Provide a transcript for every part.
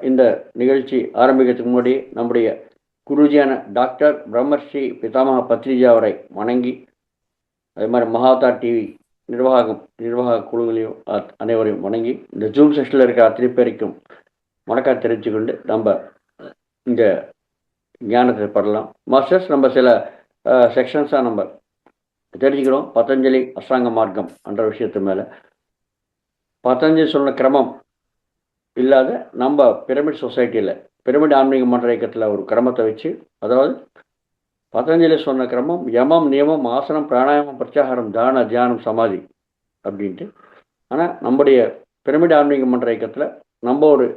இந்த நிகழ்ச்சி ஆரம்பிக்கிறதுக்கு முன்னாடி நம்முடைய குருஜியான டாக்டர் பிரம்மஸ்ரீ பிதாமக பத்ரிஜி அவரை வணங்கி, அதே மாதிரி மகாதா டிவி நிர்வாக குழுவிலையும் அனைவரையும் வணங்கி, இந்த ஜூம் செஷனில் இருக்கிற அத்தனை பேருக்கும் வணக்கம் தெரிவித்துக்கொண்டு நம்ம இந்த ஞானத்தை படலாம். மாஸ்டர்ஸ், நம்ம சில செக்ஷன்ஸாக நம்ம தெரிஞ்சுக்கிறோம். பதஞ்சலி அஷ்டாங்க மார்க்கம் என்ற விஷயத்து மேலே பதஞ்சலி சொன்ன கிரமம் இல்லாத நம்ம பிரமிட் சொசைட்டியில் பிரமிட் ஆன்மீக மன்ற இயக்கத்தில் ஒரு கிரமத்தை வச்சு, அதாவது பதஞ்சலி சொன்ன கிரமம் யமம் நியமம் ஆசனம் பிராணாயாமம் பிரத்யாகாரம் தான தியானம் சமாதி அப்படின்ட்டு. ஆனால் நம்முடைய பிரமிட் ஆன்மீக மன்ற இயக்கத்தில் நம்ம ஒரு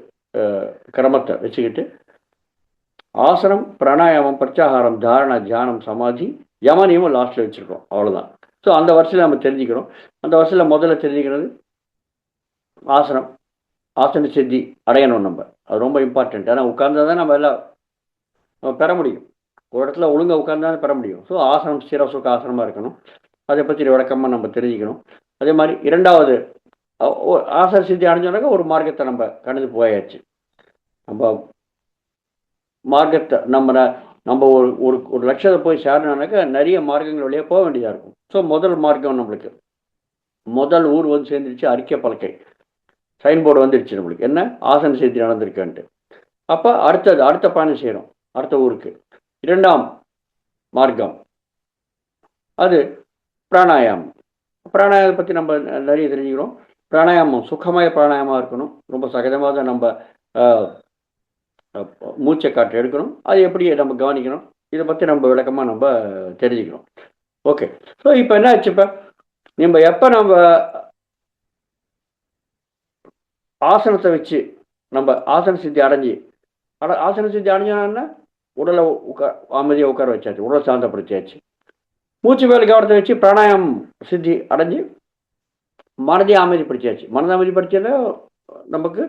கிரமத்தை வச்சுக்கிட்டு ஆசனம் பிராணாயாமம் பிரத்யாகாரம் தாரண தியானம் சமாதி யம நியமம் லாஸ்ட்டில் வச்சுருக்கோம். அவ்வளோதான். ஸோ அந்த வருஷத்தில் நம்ம தெரிஞ்சுக்கிறோம். அந்த வருஷத்தில் முதல்ல தெரிஞ்சுக்கிறது ஆசனம். ஆசன சித்தி அடையணும். நம்ம அது ரொம்ப இம்பார்ட்டண்ட். ஆனால் உட்கார்ந்தா தான் நம்ம எல்லாம் பெற முடியும். ஒரு இடத்துல ஒழுங்காக உட்கார்ந்தா தான் பெற முடியும். ஸோ ஆசனம் ஸ்திர சுக ஆசனமாக இருக்கணும். அதை பற்றி விளக்கமாக நம்ம தெரிஞ்சுக்கணும். அதே மாதிரி இரண்டாவது ஆசன சித்தி அடைஞ்சோன்னாக்கா ஒரு மார்க்கத்தை நம்ம கடந்து போயாச்சு. நம்ம மார்க்கத்தை நம்ம ஒரு ஒரு ஒரு லட்சத்தை போய் சேரணுன்னாக்கா நிறைய மார்க்கங்கள் வழியாக போக வேண்டியதாக இருக்கும். ஸோ முதல் மார்க்கம் நம்மளுக்கு முதல் ஊர் வந்து சேர்ந்துருச்சு. அறிக்கை பலகை சைன்போர்டு வந்துடுச்சு நம்மளுக்கு, என்ன ஆசன சித்தி நடந்திருக்குன்ட்டு. அப்போ அடுத்த பயணம் செய்கிறோம் அடுத்த ஊருக்கு. இரண்டாம் மார்க்கம் அது பிராணாயாமம். பிராணாயாமத்தை பற்றி நம்ம நிறைய தெரிஞ்சுக்கிறோம். பிராணாயாமம் சுகமய பிராணாயாமமாக இருக்கணும். ரொம்ப சகஜமாக தான் நம்ம மூச்சை காற்று எடுக்கணும். அது எப்படி நம்ம கவனிக்கணும், இதை பற்றி நம்ம விளக்கமாக நம்ம தெரிஞ்சுக்கிறோம். ஓகே. ஸோ இப்போ என்ன ஆச்சு, இப்போ நம்ம ஆசனத்தை வச்சு நம்ம ஆசன சித்தி ஆசன சித்தி அடைஞ்சோன்னா உடலை அமைதியாக உட்கார வச்சாச்சு, உடலை சாந்தப்படுத்தியாச்சு. மூச்சு மேலே கவனத்தை வச்சு பிராணாயாமம் சித்தி அடைஞ்சு மனதை அமைதிப்படுத்தியாச்சு. மனதை அமைதிப்படுத்தியால நமக்கு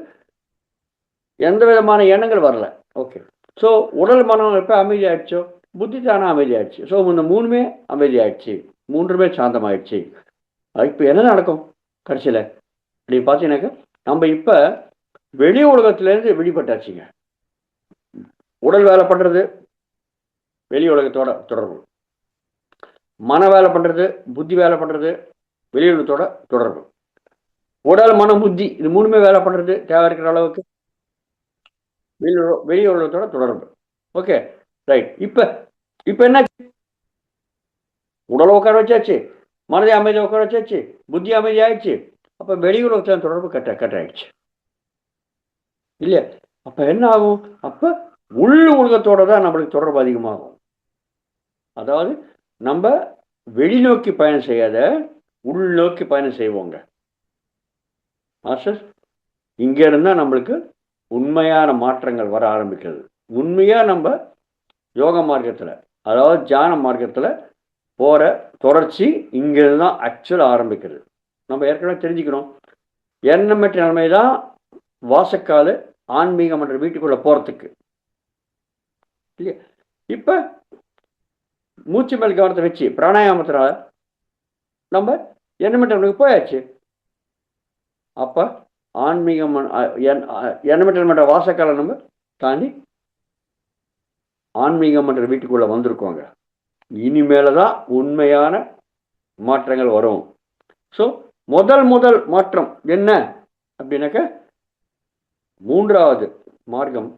எந்த விதமான எண்ணங்கள் வரல. ஓகே. ஸோ உடல் மனம் எப்போ அமைதி ஆயிடுச்சோ புத்தி தானே அமைதி ஆயிடுச்சு. ஸோ இந்த மூணுமே அமைதி ஆயிடுச்சு, மூன்றுமே சாந்தமாயிடுச்சு. இப்போ என்ன நடக்கும் கடைசியில் அப்படின்னு பார்த்தீங்கன்னாக்கா, நம்ம இப்போ வெளி உலகத்திலேருந்து வெளிப்பட்டாச்சுங்க. உடல் வேலை பண்ணுறது வெளி உலகத்தோட தொடர்பு, மன வேலை பண்ணுறது புத்தி வேலை பண்ணுறது வெளி உலகத்தோட தொடர்பு, உடல் மனம் புத்தி இது மூணுமே வேலை பண்ணுறது தேவை இருக்கிற அளவுக்கு வெளி உலகத்தோட தொடர்பு. Okay, right. இப்போ என்ன, உடலை உட்கார வச்சாச்சு, மனதை அமைதியை உட்கார வச்சாச்சு, புத்தி அமைதி ஆயிடுச்சு. அப்போ வெளி உலகத்தில் தொடர்பு கட் ஆயிடுச்சு இல்லையா? அப்போ என்ன ஆகும், அப்போ உள் உலகத்தோட தான் நம்மளுக்கு தொடர்பு அதிகமாகும். அதாவது நம்ம வெளிநோக்கி பயணம் செய்யாத உள்நோக்கி பயணம் செய்வோங்க மாஸ்டர். இங்க இருந்தா நம்மளுக்கு உண்மையான மாற்றங்கள் வர ஆரம்பிக்கிறது. உண்மையா நம்ம யோக மார்க்கத்தில், அதாவது தியான மார்க்கத்தில் போற தொடர்ச்சி இங்கிருந்து தான் ஆக்சுவலாக ஆரம்பிக்கிறது. நம்ம ஏற்கனவே தெரிஞ்சுக்கணும், எண்ணமற்ற நிலைமை தான் வாசக்கால் ஆன்மீகம் என்ற வீட்டுக்குள்ள போறதுக்கு இல்லையா? இப்ப மூச்சு மேல் கவனத்தை வச்சு பிராணாயாமத்தினால நம்ம எண்ணமற்ற நிலைமைக்கு போயாச்சு. அப்ப ஆன்மீகம் எண்ணமற்ற நிலைமை வாசக்கால நம்ம தாண்டி ஆன்மீகம் என்ற வீட்டுக்குள்ள வந்திருக்கோங்க. இனிமேல தான் உண்மையான மாற்றங்கள் வரும். ஸோ முதல் மாற்றம் என்ன அப்படின்னாக்க, மூன்றாவது மார்க்கம்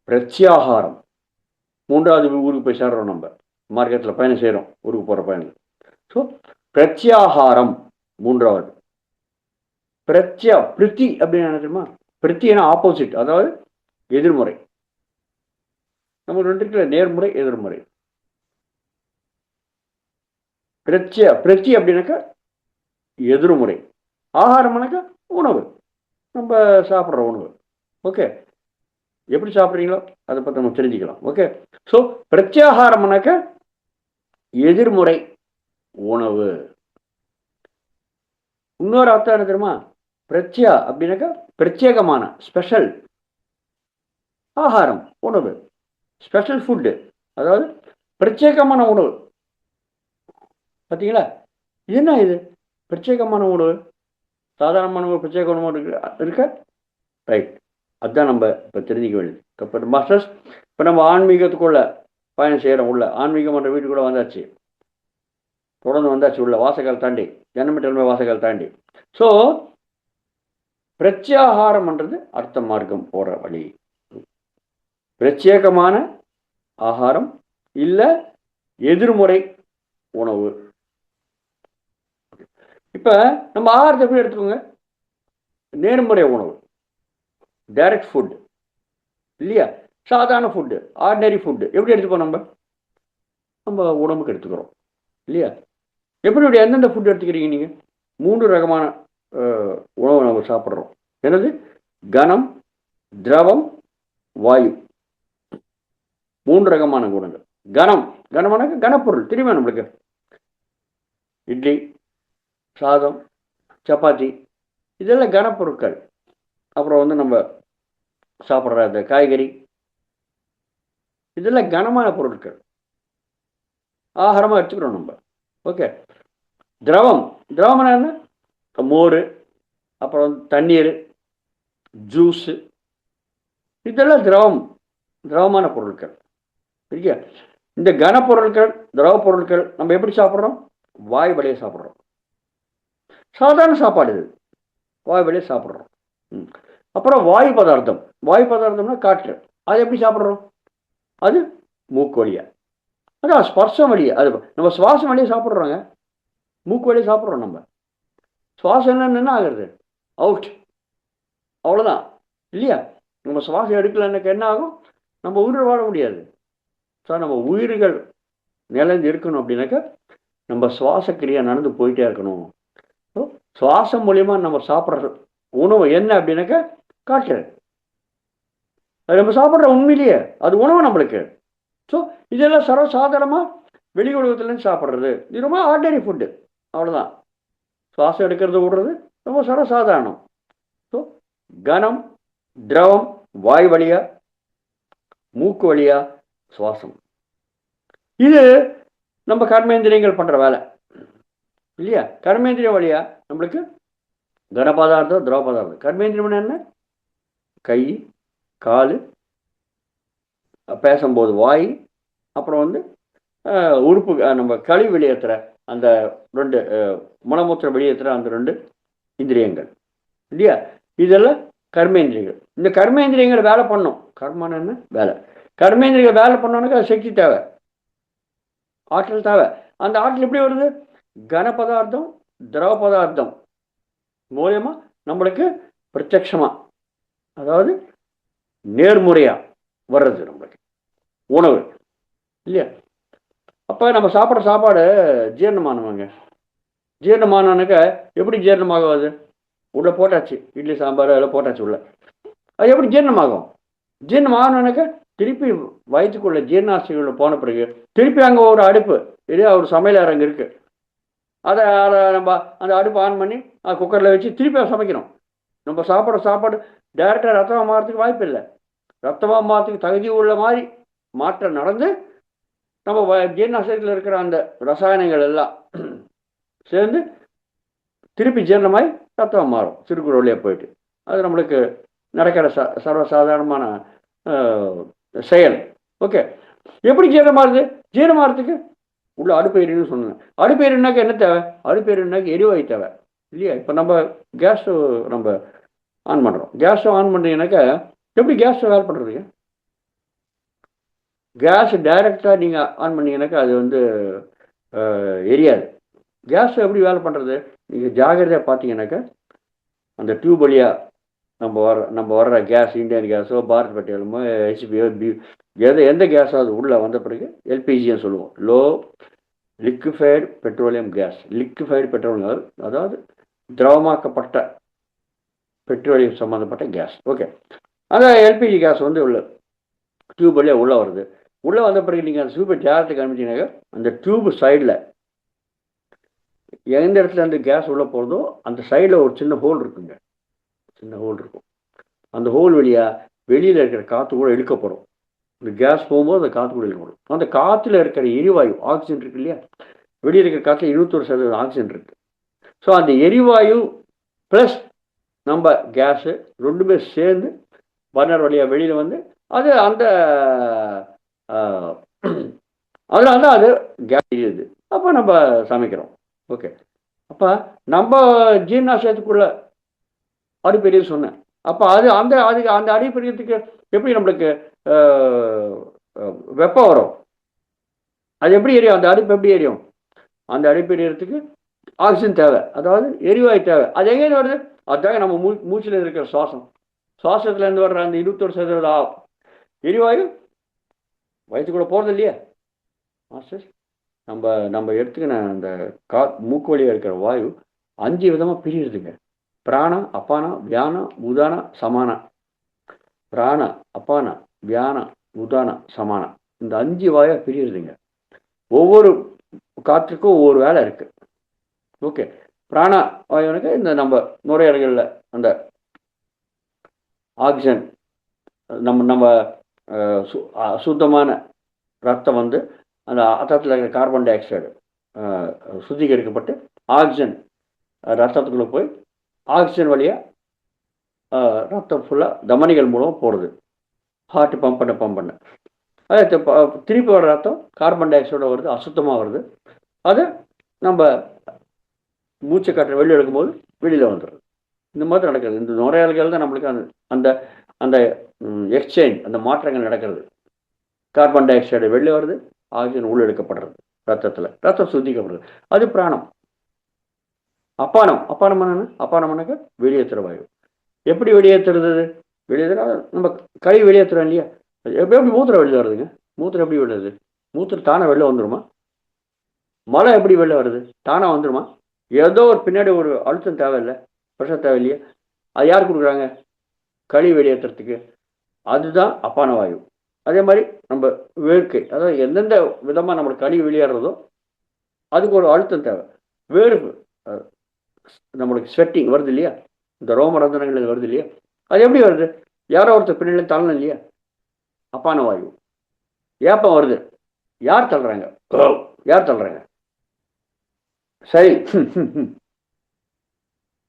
பிரத்யாகாரம். மூன்றாவது ஊருக்கு போய் சேர்றோம், நம்ம மார்க்கத்தில் பயணம் செய்கிறோம், ஊருக்கு போகிற பயணம். ஸோ பிரத்யாகாரம் மூன்றாவது. பிரித்தி அப்படின்னு என்ன தெரியுமா? பிரித்தினா ஆப்போசிட், அதாவது எதிர்முறை. நம்ம ரெண்டு இருக்குல்ல, நேர்முறை எதிர்முறை. பிரத்தி அப்படின்னாக்கா எதிர்முறை. ஆகாரம்னாக்கா உணவு, நம்ம சாப்பிட்ற உணவு. ஓகே, எப்படி சாப்பிட்றீங்களோ அதை பற்றி நம்ம தெரிஞ்சுக்கலாம். ஓகே. ஸோ பிரத்யாகாரம்னாக்க எதிர்முறை உணவு. இன்னொரு அர்த்தம் என்ன தெரியுமா? பிரத்யா அப்படின்னாக்கா பிரத்யேகமான ஸ்பெஷல் ஆகாரம், உணவு, ஸ்பெஷல் ஃபுட்டு, அதாவது பிரத்யேகமான உணவு. பார்த்தீங்களா, என்ன இது பிரத்யேகமான உணவு? சாதாரணமான உணவு, பிரத்யேக உணவு இருக்க ரைட். அதுதான் நம்ம இப்போ தெரிஞ்சிக்க வேண்டியது. இப்போ மாஸ்டர்ஸ், இப்போ நம்ம ஆன்மீகத்துக்குள்ள பயணம் செய்கிறோம். உள்ள ஆன்மீகம் என்ற வீட்டுக்குள்ளே வந்தாச்சு, தொடர்ந்து வந்தாச்சு உள்ள வாசகால் தாண்டி, ஜனமிட்டல்மை வாசகால் தாண்டி. ஸோ பிரத்யாகாரம்ன்றது அர்த்த மார்க்கம் போகிற வழி. பிரத்யேகமான ஆகாரம் இல்லை எதிர்முறை உணவு. இப்போ நம்ம ஆகாரத்தை எப்படி எடுத்துக்கோங்க? நேர்முறை உணவு, டைரக்ட் ஃபுட் இல்லையா? சாதாரண ஃபுட்டு, ஆர்டினரி ஃபுட்டு எப்படி எடுத்துப்போம்? நம்ம உடம்புக்கு எடுத்துக்கிறோம் இல்லையா? எப்படி எந்தெந்த ஃபுட் எடுத்துக்கிறீங்க நீங்கள்? 3 ரகமான உணவு நம்ம சாப்பிட்றோம். என்னது? கனம், திரவம், வாயு. 3 ரகமான குணங்கள். கனமானாக்க கனப்பொருள் தெரியுமா நம்மளுக்கு? இட்லி, சாதம், சப்பாத்தி, இதெல்லாம் கனப்பொருட்கள். அப்புறம் நம்ம சாப்பிட்ற அந்த காய்கறி, இதெல்லாம் கனமான பொருட்கள், ஆகாரமாக எடுத்துக்கிறோம் நம்ம. ஓகே. திரவம்னா என்ன? மோர், அப்புறம் தண்ணீர், ஜூஸு, இதெல்லாம் திரவமான பொருட்கள். சரியா? இந்த கனப்பொருட்கள், திரவ பொருட்கள் நம்ம எப்படி சாப்பிட்றோம்? வாய் வழியாக சாப்பிட்றோம். சாதாரண சாப்பாடு இது, வாய் வழியாக சாப்பிட்றோம். அப்புறம் வாயு பதார்த்தம்னா காற்று. அது எப்படி சாப்பிட்றோம்? அது மூக்கு வழியாக, அதான் ஸ்பர்சம் வழியாக. அது நம்ம சுவாசம் வழியாக சாப்பிட்றோங்க, மூக்கு வழியாக சாப்பிட்றோம். நம்ம சுவாசம் என்ன ஆகுறது? அவுட், அவ்வளோதான் இல்லையா? நம்ம சுவாசம் எடுக்கலன்னாக்க என்ன ஆகும்? நம்ம உயிர் வாழ முடியாது. ஸோ நம்ம உயிர்கள் நிலைந்து இருக்கணும் அப்படின்னாக்கா நம்ம சுவாசக்கிரியா நடந்து போயிட்டே இருக்கணும். ஸோ சுவாசம் மூலியமாக நம்ம சாப்பிட்ற உணவு என்ன அப்படின்னாக்கா காற்று. அது நம்ம சாப்பிட்ற உண்மையிலேயே அது உணவு நம்மளுக்கு. ஸோ இதெல்லாம் சர்வசாதாரணமாக வெளி உலகத்துலேருந்து சாப்பிட்றது, இது ரொம்ப ஆர்டினரி ஃபுட்டு, அவ்வளோதான். சுவாசம் எடுக்கிறது விடுறது ரொம்ப சர்வசாதாரணம். ஸோ கனம், திரவம், வாய் வழியா, மூக்கு வழியா, சுவாசம். இது நம்ம கர்மேந்திரியங்கள் பண்ணுற வேலை இல்லையா? கர்மேந்திரியம் வழியா நம்மளுக்கு கனபதார்த்தம், திரவ பதார்த்தம். கர்மேந்திரியம் என்ன? கை, கால், பேசும்போது வாய், அப்புறம் உறுப்பு நம்ம கழிவு வெளியேற்றுற அந்த 2 மலமூத்திரம் வெளியேற்றுற அந்த 2 இந்திரியங்கள் இல்லையா? இதெல்லாம் கர்மேந்திரியங்கள். இந்த கர்மேந்திரியங்கள் வேலை பண்ணும். கர்மம் என்ன? வேலை. கர்மேந்திரியங்கள் வேலை பண்ணோன்னாக்கா சக்தி தேவை, ஆற்றல் தேவை. அந்த ஆற்றல் எப்படி வருது? கனபதார்த்தம், திரவ பதார்த்தம் மூலயமா நம்மளுக்கு பிரத்யட்சமா, அதாவது நேர்முறையாக வர்றது நம்மளுக்கு உணவு இல்லையா? அப்போ நம்ம சாப்பிட்ற சாப்பாடு ஜீரணமானவங்க. ஜீரணமானாக்க எப்படி ஜீரணமாகாது? உள்ளே போட்டாச்சு, இட்லி சாம்பார் எல்லாம் போட்டாச்சு உள்ள, அது எப்படி ஜீரணமாகும்? ஜீரணமாகணுனாக்க திருப்பி வயிற்றுக்குள்ள ஜீரணாசிக்குள்ள போன பிறகு திருப்பி அங்கே ஒரு அடுப்பு, இதே ஒரு சமையல் அங்கே இருக்குது, அதை நம்ம அந்த அடுப்பு ஆன் பண்ணி குக்கரில் வச்சு திருப்பி சமைக்கணும். நம்ம சாப்பிட்ற சாப்பாடு டேரெக்டாக ரத்தமாக மாறதுக்கு வாய்ப்பு இல்லை. ரத்தமாக மாறதுக்கு தகுதி உள்ள மாதிரி மாற்றம் நடந்து நம்ம ஜீரணாசயத்தில் இருக்கிற அந்த ரசாயனங்கள் எல்லாம் சேர்ந்து திருப்பி ஜீரணமாய் ரத்தமாக மாறும், சிறுகுறு வழியாக போயிட்டு. அது நம்மளுக்கு நடக்கிற சர்வசாதாரணமான செயல். ஓகே. எப்படி ஜீரணமாகுது? ஜீரணமாகறதுக்கு உள்ள அடுப்பு எரியுன்னு சொன்னேன். அடுப்பு எரியுனாக்க என்ன தேவை? அடுப்பு எரியுனாக்க எரிவாயு தேவை இல்லையா? இப்போ நம்ம கேஸ் ஸ்டவ் நம்ம ஆன் பண்ணுறோம். கேஸ் ஸ்டவ் ஆன் பண்ணுறீங்கன்னாக்கா எப்படி கேஸ் ஸ்டவ் வேலை பண்ணுறதுங்க? கேஸ் டைரெக்டாக நீங்கள் ஆன் பண்ணீங்கன்னாக்கா அது எரியாது. கேஸ் ஸ்டவ் எப்படி வேலை பண்ணுறது? நீங்கள் ஜாகிரதையாக பார்த்தீங்கன்னாக்கா அந்த டியூப் வழியாக நம்ம வர்ற கேஸ், இந்தியன் கேஸோ, பாரத் பெட்ரோலுமோ, ஹெச்பியோ, எந்த கேஸோ அது உள்ளே வந்த பிறகு எல்பிஜின்னு சொல்லுவோம், low liquefied petroleum gas. Liquefied petroleum அதாவது திரவமாக்கப்பட்ட பெட்ரோலியம் சம்மந்தப்பட்ட கேஸ். ஓகே. அந்த எல்பிஜி கேஸ் உள்ள டியூப் வழியாக உள்ளே வருது. உள்ளே வந்த பிறகு நீங்கள் அந்த டியூபை ஜாரத்துக்கு அனுப்பிச்சிங்கனாக்கா அந்த டியூப் சைடில் எந்த இடத்துல அந்த கேஸ் உள்ளே போகிறதோ அந்த சைடில் ஒரு சின்ன ஹோல் இருக்குங்க, சின்ன ஹோல் இருக்கும். அந்த ஹோல் வழியாக வெளியில் இருக்கிற காற்று கூட இழுக்கப்படும். இந்த கேஸ் போகும்போது அந்த காற்று கூட இழுக்கப்படும். அந்த காற்றுல இருக்கிற எரிவாயு ஆக்சிஜன் இருக்கு இல்லையா? வெளியே இருக்கிற காற்றுல 21% ஆக்சிஜன் இருக்குது. ஸோ அந்த எரிவாயு ப்ளஸ் நம்ம கேஸு ரெண்டுமே சேர்ந்து பர்னர் வழியாக வெளியில் வந்து அது அந்த அதனால தான் அது கேஸ் எரியுது. அப்போ நம்ம சமைக்கிறோம். ஓகே, அப்போ நம்ம ஜீர்ணாசயத்துக்குள்ள அடிப்பெரிய சொன்னேன். அப்போ அது அந்த அதுக்கு அந்த அடிப்பெரியத்துக்கு எப்படி நம்மளுக்கு வெப்பம் வரும்? அது எப்படி எரியும்? அந்த அடுப்பு எப்படி எரியும்? அந்த அடுப்பு எரியறதுக்கு ஆக்சிஜன் தேவை, அதாவது எரிவாயு தேவை. அது எங்கேருந்து வருது? அதுதாங்க நம்ம மூச்சில் இருக்கிற சுவாசம். சுவாசத்துலேருந்து வர்ற அந்த 21% எரிவாயு வயிற்றுக்குள்ள போகிறது இல்லையா மாஸ்டர்? நம்ம எடுத்துக்கின அந்த மூக்கு வழியாக இருக்கிற வாயு 5 விதமாக பிரியுதுங்க. பிராணா, அப்பானா, வியானா, உதானா, சமானா. பிராணா, அப்பானா, வியானா, உதானா, சமானா. இந்த 5 வாயா பிரியுதுங்க. ஒவ்வொரு காற்றுக்கும் ஒவ்வொரு வேலை இருக்கு. ஓகே, பிராணா வாயுனுக்கு இந்த நம்ம நுரையீரல்களில் அந்த ஆக்சிஜன் நம்ம சுத்தமான ரத்தம் வந்து அந்த ரத்தத்தில் இருக்கிற கார்பன் டை ஆக்சைடு சுத்திகரிக்கப்பட்டு ஆக்சிஜன் ரத்தத்துக்குள்ளே போய் ஆக்சிஜன் வழியாக ரத்தம் ஃபுல்லாக தமனிகள் மூலம் போடுது. ஹார்ட் பம்ப் பண்ண அது திருப்பி வர ரத்தம் கார்பன் டை ஆக்சைடோட வருது, அசுத்தமாக வருது. அது நம்ம மூச்சு காற்றை வெளியே எடுக்கும்போது வெளியில் வந்துடுது. இந்த மாதிரி நடக்கிறது. இந்த நுரையீரல்கள் தான் நம்மளுக்கு அந்த அந்த அந்த எக்ஸ்சேஞ்ச், அந்த மாற்றங்கள் நடக்கிறது. கார்பன் டை ஆக்சைடு வெளியே வருது, ஆக்சிஜன் உள்ள எடுக்கப்படுறது ரத்தத்தில், ரத்தம் சுத்திக்கப்படுறது. அது பிராணம். அப்பானம் என்னன்னு? அப்பானம்னாக்க வெளியேற்றுற வாயு. எப்படி வெளியேற்றுறது? வெளியேற்றுற நம்ம கை வெளியேற்றுறோம் இல்லையா? எப்படி மூத்திரம் வெளியில் வருதுங்க? மூத்திரம் எப்படி விடுறது? மூத்திரம் தானே வெளில வந்துடுமா? மழை எப்படி வெளில வருது? தானாக வந்துடுமா? ஏதோ ஒரு பின்னாடி ஒரு அழுத்தம் தேவையில்லை, ப்ரெஷர் தேவையில்லையா? அது யார் கொடுக்குறாங்க? களி வெளியேற்றுறதுக்கு. அதுதான் அப்பான வாயு. அதே மாதிரி நம்ம வேர்க்கை, அதாவது எந்தெந்த விதமாக நம்மளுக்கு களி வெளியேறதோ அதுக்கு ஒரு அழுத்தம் தேவை. வேர்வு, நம்மளுக்கு ஸ்வெட்டிங் வருது இல்லையா? இந்த ரோம ரந்தனங்கள் வருது இல்லையா? அது எப்படி வருது? யாரோ ஒருத்தர் பின்னாடி தள்ளணும் இல்லையா? அப்பான வாயு. ஏப்பம் வருது, யார் தள்ளுறாங்க? யார் தள்ளுறாங்க? சரி,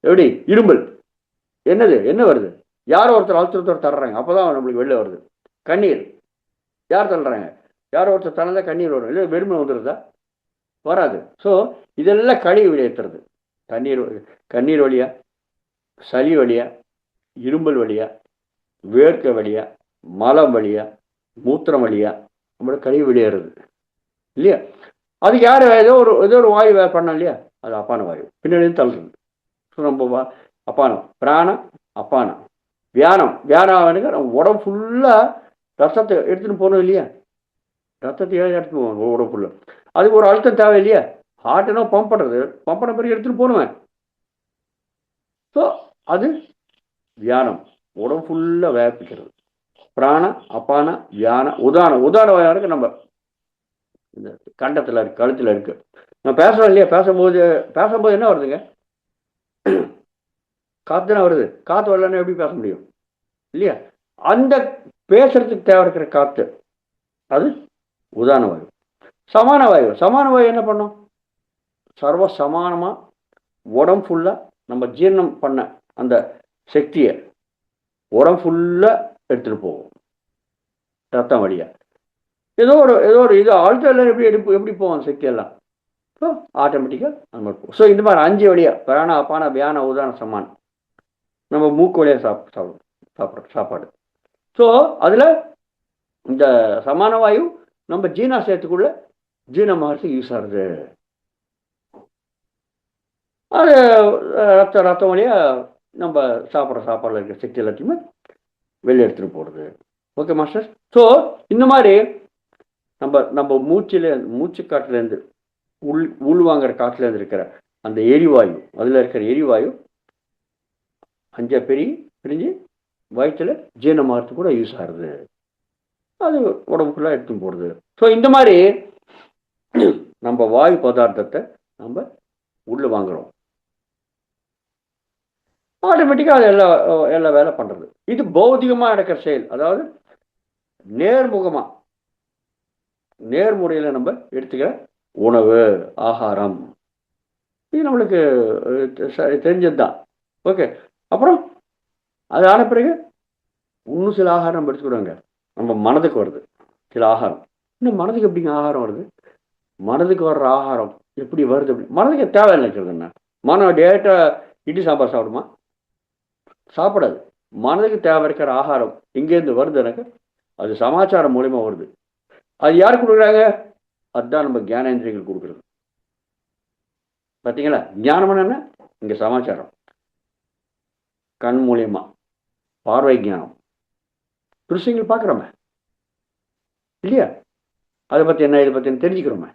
எப்படி? இரும்பல். என்னது? என்ன வருது? யாரோ ஒருத்தர் அழுத்தத்தோடு தள்ளுறாங்க, அப்போதான் நம்மளுக்கு வெளில வருது. கண்ணீர், யார் தள்ளுறாங்க? யாரோ ஒருத்தர் தள்ளதா கண்ணீர் வரும் இல்லை? வெறுமை வந்துடுதா? வராது. ஸோ இதெல்லாம் களி வெளியேற்றுறது. கண்ணீர் வழியா, சளி வழியா, இரும்பல் வழியா, வேர்க்க வழியா, மலம் வழியா, மூத்திரம் வழியா நம்மளோட களி வெளியேறுது இல்லையா? அதுக்கு யார் ஏதோ ஒரு வாயு பண்ணோம் இல்லையா? அது அப்பான வாயு பின்னாடி தள்ளுறது. ஸோ நம்ம அப்பானம், பிராணம், அப்பானம், வியானம். வியானம் நம்ம உடம்பு ஃபுல்லாக ரத்தத்தை எடுத்துகிட்டு போகணும் இல்லையா? ரத்தத்தை எடுத்துட்டு போகணும் உடம்பு ஃபுல்லாக. அதுக்கு ஒரு அழுத்தம் தேவை இல்லையா? ஹார்ட்னா பம்ப் பண்ணுறது, பம்ப் பண்ண பிறகு எடுத்துகிட்டு போகணுவேன். ஸோ அது வியானம், உடம்பு ஃபுல்லாக வியாபிக்கிறது. பிராண, அப்பான, வியான, உதான வாயாருக்கு நம்ம இந்த கண்டத்தில் இருக்கு, கழுத்தில் இருக்கு. நான் பேசுகிறோம் இல்லையா? பேசும்போது என்ன வருதுங்க? காற்று தானே வருது. காற்று வரலன்னா எப்படி பேச முடியும் இல்லையா? அந்த பேசுறதுக்கு தேவை இருக்கிற காற்று அது உதான வாயு. சமான வாயு என்ன பண்ணும்? சர்வ சமானமாக உடம்பு ஃபுல்லாக நம்ம ஜீரணம் பண்ண அந்த சக்தியை உடம்பு ஃபுல்லாக எடுத்துகிட்டு போவோம் ரத்தம் வழியாக. ஏதோ ஒரு இது அழுத்தம் எல்லாம் எப்படி போவோம் சக்தியெல்லாம்? ஸோ ஆட்டோமேட்டிக்காக அந்த மாதிரி போகும். ஸோ இந்த மாதிரி 5 வழியாக பிராண, அப்பான, வியான, உதான, சமான் நம்ம மூக்கு வழியாக சாப்பிட்ற சாப்பாடு. ஸோ அதில் இந்த சமான வாயு நம்ம ஜீர்ணாசயத்துக்குள்ள ஜீரணமாகறதுக்கு யூஸ் ஆகுது. அது ரத்தம் வழியாக நம்ம சாப்பிட்ற சாப்பாடில் இருக்கிற சக்தி எல்லாத்தையுமே வெளியே எடுத்துகிட்டு போடுது. Okay master? ஸோ இந்த மாதிரி நம்ம மூச்சு காற்றுலேருந்து உள்வாங்கிற காற்றுலேருந்து இருக்கிற அந்த எரிவாயு, அதில் இருக்கிற எரிவாயு 5 பிரிஞ்சு வயிற்றில் ஜீரணமாகறதுக்கு கூட யூஸ் ஆகுது. அது உடம்பு ஃபுல்லாக எடுத்துன்னு போடுது. ஸோ இந்த மாதிரி நம்ம வாயு பதார்த்தத்தை நம்ம உள்ள வாங்குறோம். ஆட்டோமேட்டிக்காக அது எல்லா வேலை பண்ணுறது. இது பௌதிகமாக நடக்கிற செயல். அதாவது நேர்முறையில் நம்ம எடுத்துக்கிற உணவு, ஆகாரம், இது நம்மளுக்கு தெரிஞ்சது தான். ஓகே, அப்புறம் அது ஆன பிறகு இன்னும் சில ஆகாரம் நம்ம எடுத்துக்கிறோங்க, நம்ம மனதுக்கு வருது சில ஆகாரம். இன்னும் மனதுக்கு எப்படிங்க ஆகாரம் வருது? மனதுக்கு வர்ற ஆகாரம் எப்படி வருது? அப்படி மனதுக்கு தேவை நினைக்கிறது என்ன? மனம் டேரெக்டாக இட்லி சாம்பார் சாப்பிடுமா? சாப்பிடாது. மனதுக்கு தேவை இருக்கிற ஆகாரம் எங்கேருந்து வருது? எனக்கு அது சமாச்சாரம் மூலியமா வருது. அது யார் கொடுக்குறாங்க? அதுதான் நம்ம ஞானேந்திரியங்கள் கொடுக்குறது. பார்த்தீங்களா? ஞானம் என்ன? இங்கே சமாச்சாரம். கண் மூலியமா பார்வை ஞானம், திருஷ்யங்கள் பார்க்குறோமே இல்லையா? அதை பற்றி என்ன, இதை பற்றி தெரிஞ்சுக்கிறோமே.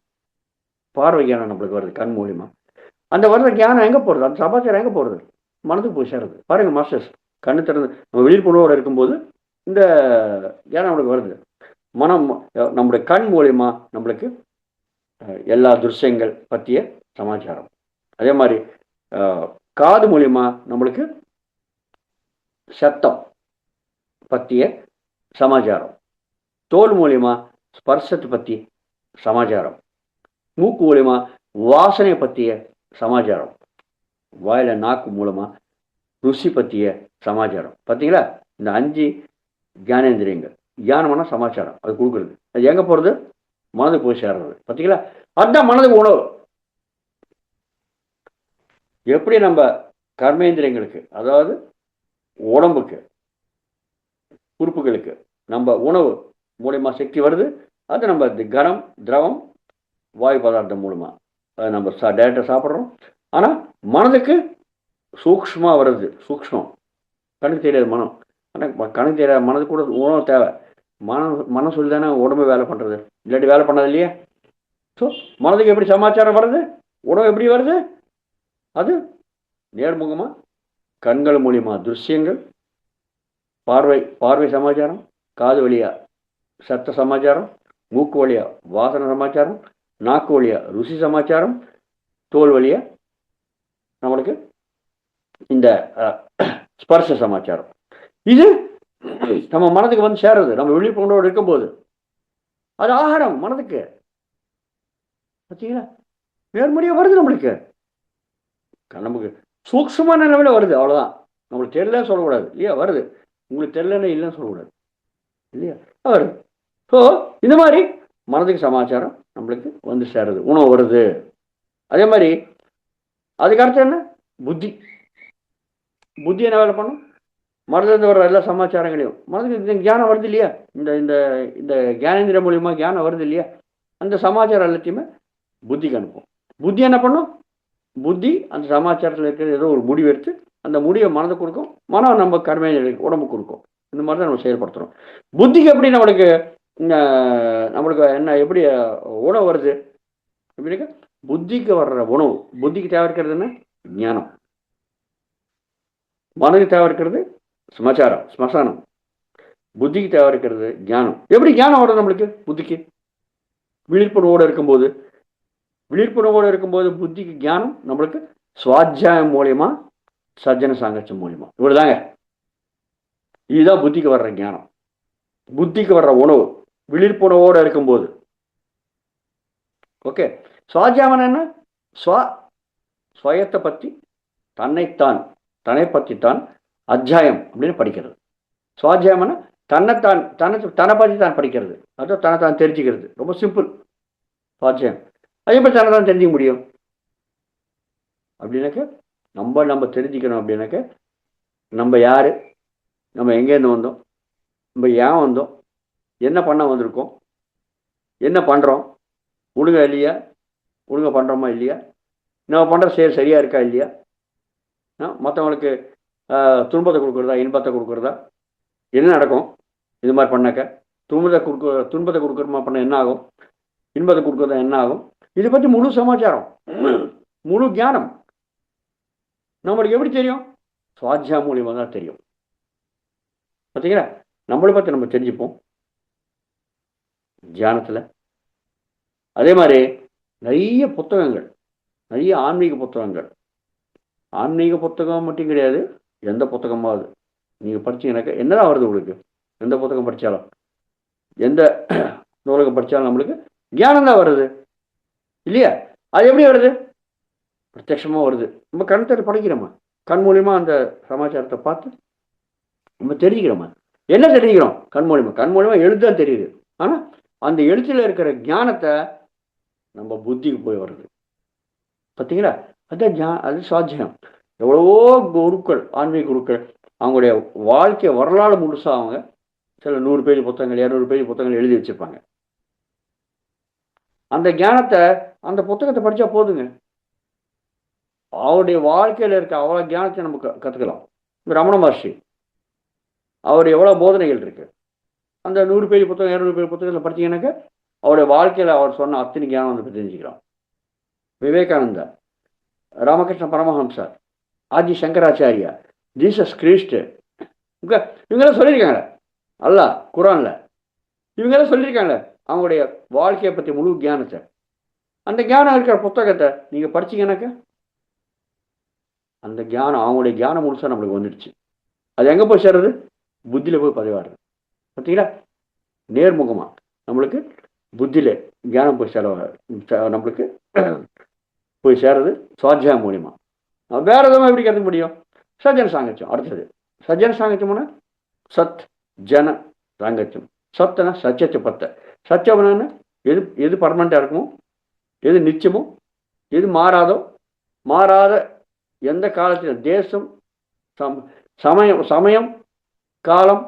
பார்வை ஞானம் நம்மளுக்கு வருது கண் மூலியமா. அந்த வர்ற ஞானம் எங்கே போகிறது? அந்த சமாச்சாரம் எங்கே போகிறது? மனதுக்கு போய் சேருது. பாருங்கள் மாஸ்டர்ஸ், கண்ணு திறந்து நம்ம விழிப்புணர்வோடு இருக்கும்போது இந்த ஞானம் நம்மளுக்கு வருது. மனம் நம்முடைய கண் மூலியமா நம்மளுக்கு எல்லா திருஷ்யங்கள் பற்றிய சமாச்சாரம். அதே மாதிரி காது மூலியமா நம்மளுக்கு சத்தம் பற்றிய சமாச்சாரம். தோல் மூலியமா ஸ்பர்சத்தை பற்றி சமாச்சாரம். மூக்கு மூலியமா வாசனை பற்றிய சமாச்சாரம். வாயில நாக்கு மூலமா ருசி பற்றிய சமாச்சாரம். பார்த்தீங்களா? இந்த 5 ஞானேந்திரியங்கள். ஞானமான சமாச்சாரம் அது கொடுக்குறது. அது எங்கே போகிறது? மனதுக்கு போய் சேர்றது. பார்த்தீங்களா? அதுதான் மனதுக்கு உணவு. எப்படி நம்ம கர்மேந்திரியங்களுக்கு, அதாவது உடம்புக்கு, உறுப்புகளுக்கு நம்ம உணவு மூலயமா சக்தி வருது, அது நம்ம கனம், திரவம், வாயு பதார்த்தம் மூலமாக அதை நம்ம டேரெக்டாக சாப்பிட்றோம். ஆனால் மனதுக்கு சூக்ஷ்மமாக வருது. சூக்ஷ்மம் கணக்கு தெரியாது மனம். ஆனால் கணக்கு தெரியாத மனதுக்கு கூட உணவு தேவை. மனம் சொல்லி தானே உடம்பு வேலை பண்ணுறது, இல்லாட்டி வேலை பண்ணது இல்லையா? ஸோ மனதுக்கு எப்படி சமாச்சாரம் வருது? உணவு எப்படி வருது? அது நேர்முகமாக கண்கள் மூலியமாக திருஷ்யங்கள், பார்வை சமாச்சாரம், காது வழியா சத்த சமாச்சாரம், மூக்கு வழியா வாசனை சமாச்சாரம், நாக்கு வழியா ருசி சமாச்சாரம், தோல் வழியா நம்மளுக்கு இந்த ஸ்பர்ச சமாச்சாரம். இது நம்ம மனதுக்கு வந்து சேருது நம்ம விழிப்புணர்வோடு இருக்கும்போது. அது ஆகாரம் மனதுக்கு. பார்த்தீங்களா? நேர்மறையாக வருது நம்மளுக்கு. நமக்கு சூக்ஷ்மமான நிலைமையில் வருது. அவ்வளோதான். நம்மளுக்கு தெரியலன்னு சொல்லக்கூடாது இல்லையா? வருது. உங்களுக்கு தெரியலன்னு இல்லைன்னு சொல்லக்கூடாது இல்லையா? வருது. ஸோ இந்த மாதிரி மனதுக்கு சமாச்சாரம் நம்மளுக்கு வந்து சேருது, உணவு வருது. அதே மாதிரி அதுக்கு அடுத்து என்ன? புத்தி. புத்தி என்ன வேலை பண்ணும்? மனதிலிருந்து வர்ற எல்லா சமாச்சாரங்களையும் மனதுக்கு ஞானம் வருது இல்லையா? இந்த இந்த இந்த ஞானேந்திர மூலியமாக ஞானம் வருது இல்லையா? அந்த சமாச்சாரம் எல்லாத்தையுமே புத்திக்கு அனுப்பும். புத்தி என்ன பண்ணும்? புத்தி அந்த சமாச்சாரத்தில் இருக்கிற ஏதோ ஒரு முடிவு எடுத்து அந்த முடிவை மனதுக்கு கொடுக்கும். மனம் நம்ம கர்மேந்திரியங்களுக்கு உடம்புக்கு கொடுக்கும். இந்த மாதிரி தான் நம்ம செயல்படுத்துகிறோம். புத்திக்கு எப்படி நம்மளுக்கு என்ன எப்படி உணவு வருது அப்படின்னாக்க, புத்திக்கு வர்ற உணவு, புத்திக்கு தேவை இருக்கிறது என்ன? ஞானம். மனதுக்கு தேவை இருக்கிறது சமாச்சாரம், ஸ்மசானம். புத்திக்கு தேவை இருக்கிறது ஞானம். எப்படி ஞானம் வரும் நம்மளுக்கு? புத்திக்கு விழிப்புணர்வோடு இருக்கும்போது. விழிப்புணர்வோடு இருக்கும்போது புத்திக்கு ஞானம் நம்மளுக்கு சுவாத்தியாயம் மூலியமா, சஜ்ஜன சாங்கச்சம் மூலியமா. இவ்வளவுதாங்க. இதுதான் புத்திக்கு வர்ற ஞானம், புத்திக்கு வர்ற உணவு விழிப்புணர்வோடு இருக்கும்போது. ஓகே. சுவாத்தியாயம் என்ன? சுயத்தை பற்றி, தன்னைத்தான், தன்னை பற்றித்தான் அத்தியாயம் அப்படின்னு படிக்கிறது. சுவாத்தியாயம்னா தன்னைத்தான், தன்னை பற்றி தான் படிக்கிறது. அதுவும் தன்னைத்தான் தெரிஞ்சுக்கிறது. ரொம்ப சிம்பிள் சுவாத்தியாயம். அது எப்படி தன்னை தான் தெரிஞ்சிக்க முடியும் அப்படின்னாக்க, நம்ம தெரிஞ்சுக்கணும் அப்படின்னாக்க, நம்ம யாரு, நம்ம எங்கேருந்து வந்தோம், நம்ம ஏன் வந்தோம், என்ன பண்ண வந்திருக்கோம், என்ன பண்ணுறோம், ஒழுங்கா இல்லையா, ஒழுங்கா பண்ணுறோமா இல்லையா, நம்ம பண்ணுற செயல் சரியாக இருக்கா இல்லையா, மற்றவங்களுக்கு துன்பத்தை கொடுக்குறதா இன்பத்தை கொடுக்குறதா, என்ன நடக்கும் இது மாதிரி பண்ணாக்க, துன்பத்தை கொடுக்குறமா பண்ண என்ன ஆகும், இன்பத்தை கொடுக்குறதா என்ன ஆகும், இதை பற்றி முழு சமாச்சாரம், முழு ஞானம் நம்மளுக்கு எப்படி தெரியும்? சுவாத்தியா மூலியமாக தான் தெரியும். பார்த்தீங்களா? நம்மளை பற்றி நம்ம தெரிஞ்சுப்போம் தியானத்தில். அதே மாதிரி நிறைய புத்தகங்கள், நிறைய ஆன்மீக புத்தகங்கள், ஆன்மீக புத்தகம் மட்டும் கிடையாது, எந்த புத்தகமாவது நீங்கள் படிச்சீங்கன்னாக்க என்னதான் வருது உங்களுக்கு? எந்த புத்தகம் படித்தாலும், எந்த நூலகம் படித்தாலும் நம்மளுக்கு ஞானம் தான் வருது இல்லையா? அது எப்படி வருது? பிரத்யட்சமாக வருது. நம்ம கண் தர படிக்கிறோமா, கண் மூலியமாக அந்த சமாச்சாரத்தை பார்த்து நம்ம தெரிஞ்சுக்கிறோமா. என்ன தெரிஞ்சுக்கிறோம்? கண் மூலியமா எழுத்தான் தெரியுது. ஆனால் அந்த எழுத்தில் இருக்கிற ஞானத்தை நம்ம புத்திக்கு போய் வருது. பார்த்தீங்களா? அது சாத்தியம். எவ்வளவோ குருக்கள், ஆன்மீக குருக்கள், அவங்களுடைய வாழ்க்கை வரலாறு முழுசாக அவங்க சில 100 பேஜ் புத்தகங்கள், 200 பேஜ் புத்தகங்கள் எழுதி வச்சிருப்பாங்க. அந்த ஞானத்தை, அந்த புத்தகத்தை படித்தா போதுங்க. அவருடைய வாழ்க்கையில் இருக்க அவ்வளோ ஞானத்தை நம்ம கற்றுக்கலாம். ரமண மகர்ஷி, அவர் எவ்வளோ போதனைகள் இருக்கு. அந்த 100 பேஜ் புத்தகம், 200 பேஜ் புத்தகத்தில் படித்தீங்கன்னாக்க அவருடைய வாழ்க்கையில் அவர் சொன்ன அத்தனை ஞானம் வந்து தெரிஞ்சுக்கலாம். விவேகானந்தா, ராமகிருஷ்ண பரமஹம்சர், ஆதி சங்கராச்சாரியா, ஜீசஸ் கிறிஸ்ட், இவங்கெல்லாம் சொல்லியிருக்காங்களே அல்லாஹ் குரானில், இவங்கெல்லாம் சொல்லியிருக்காங்களே அவங்களுடைய வாழ்க்கையை பற்றி முழு ஞானத்தை. அந்த ஞானம் இருக்கிற புத்தகத்தை நீங்கள் படிச்சீங்கன்னாக்க அந்த ஞானம், அவங்களுடைய ஞானம் முழுசாக நம்மளுக்கு வந்துடுச்சு. அது எங்கே போய் சேர்றது? புத்தியில் போய் பதிவாடுது. பார்த்தீங்களா? நேர்முகமாக நம்மளுக்கு புத்தியில் ஞானம் போய் நம்மளுக்கு போய் சேர்றது சுவாத்தியாயம் மூலியமாக. வேறு எதுவும் எப்படி கற்றுக்க முடியும்? சஜ்ஜன சாங்கத்தியம். அடுத்தது சஜ்ஜன சாங்கத்தியம்னா சத் ஜன சாங்கத்தியம். சத்துனா சத்தியத்தை பத்த. சத்தியம்னா எது பர்மனெண்ட்டாக இருக்குமோ, எது நிச்சயமோ, எது மாறாதோ, மாறாத எந்த காலத்திலும் தேசம், சமயம், காலம்,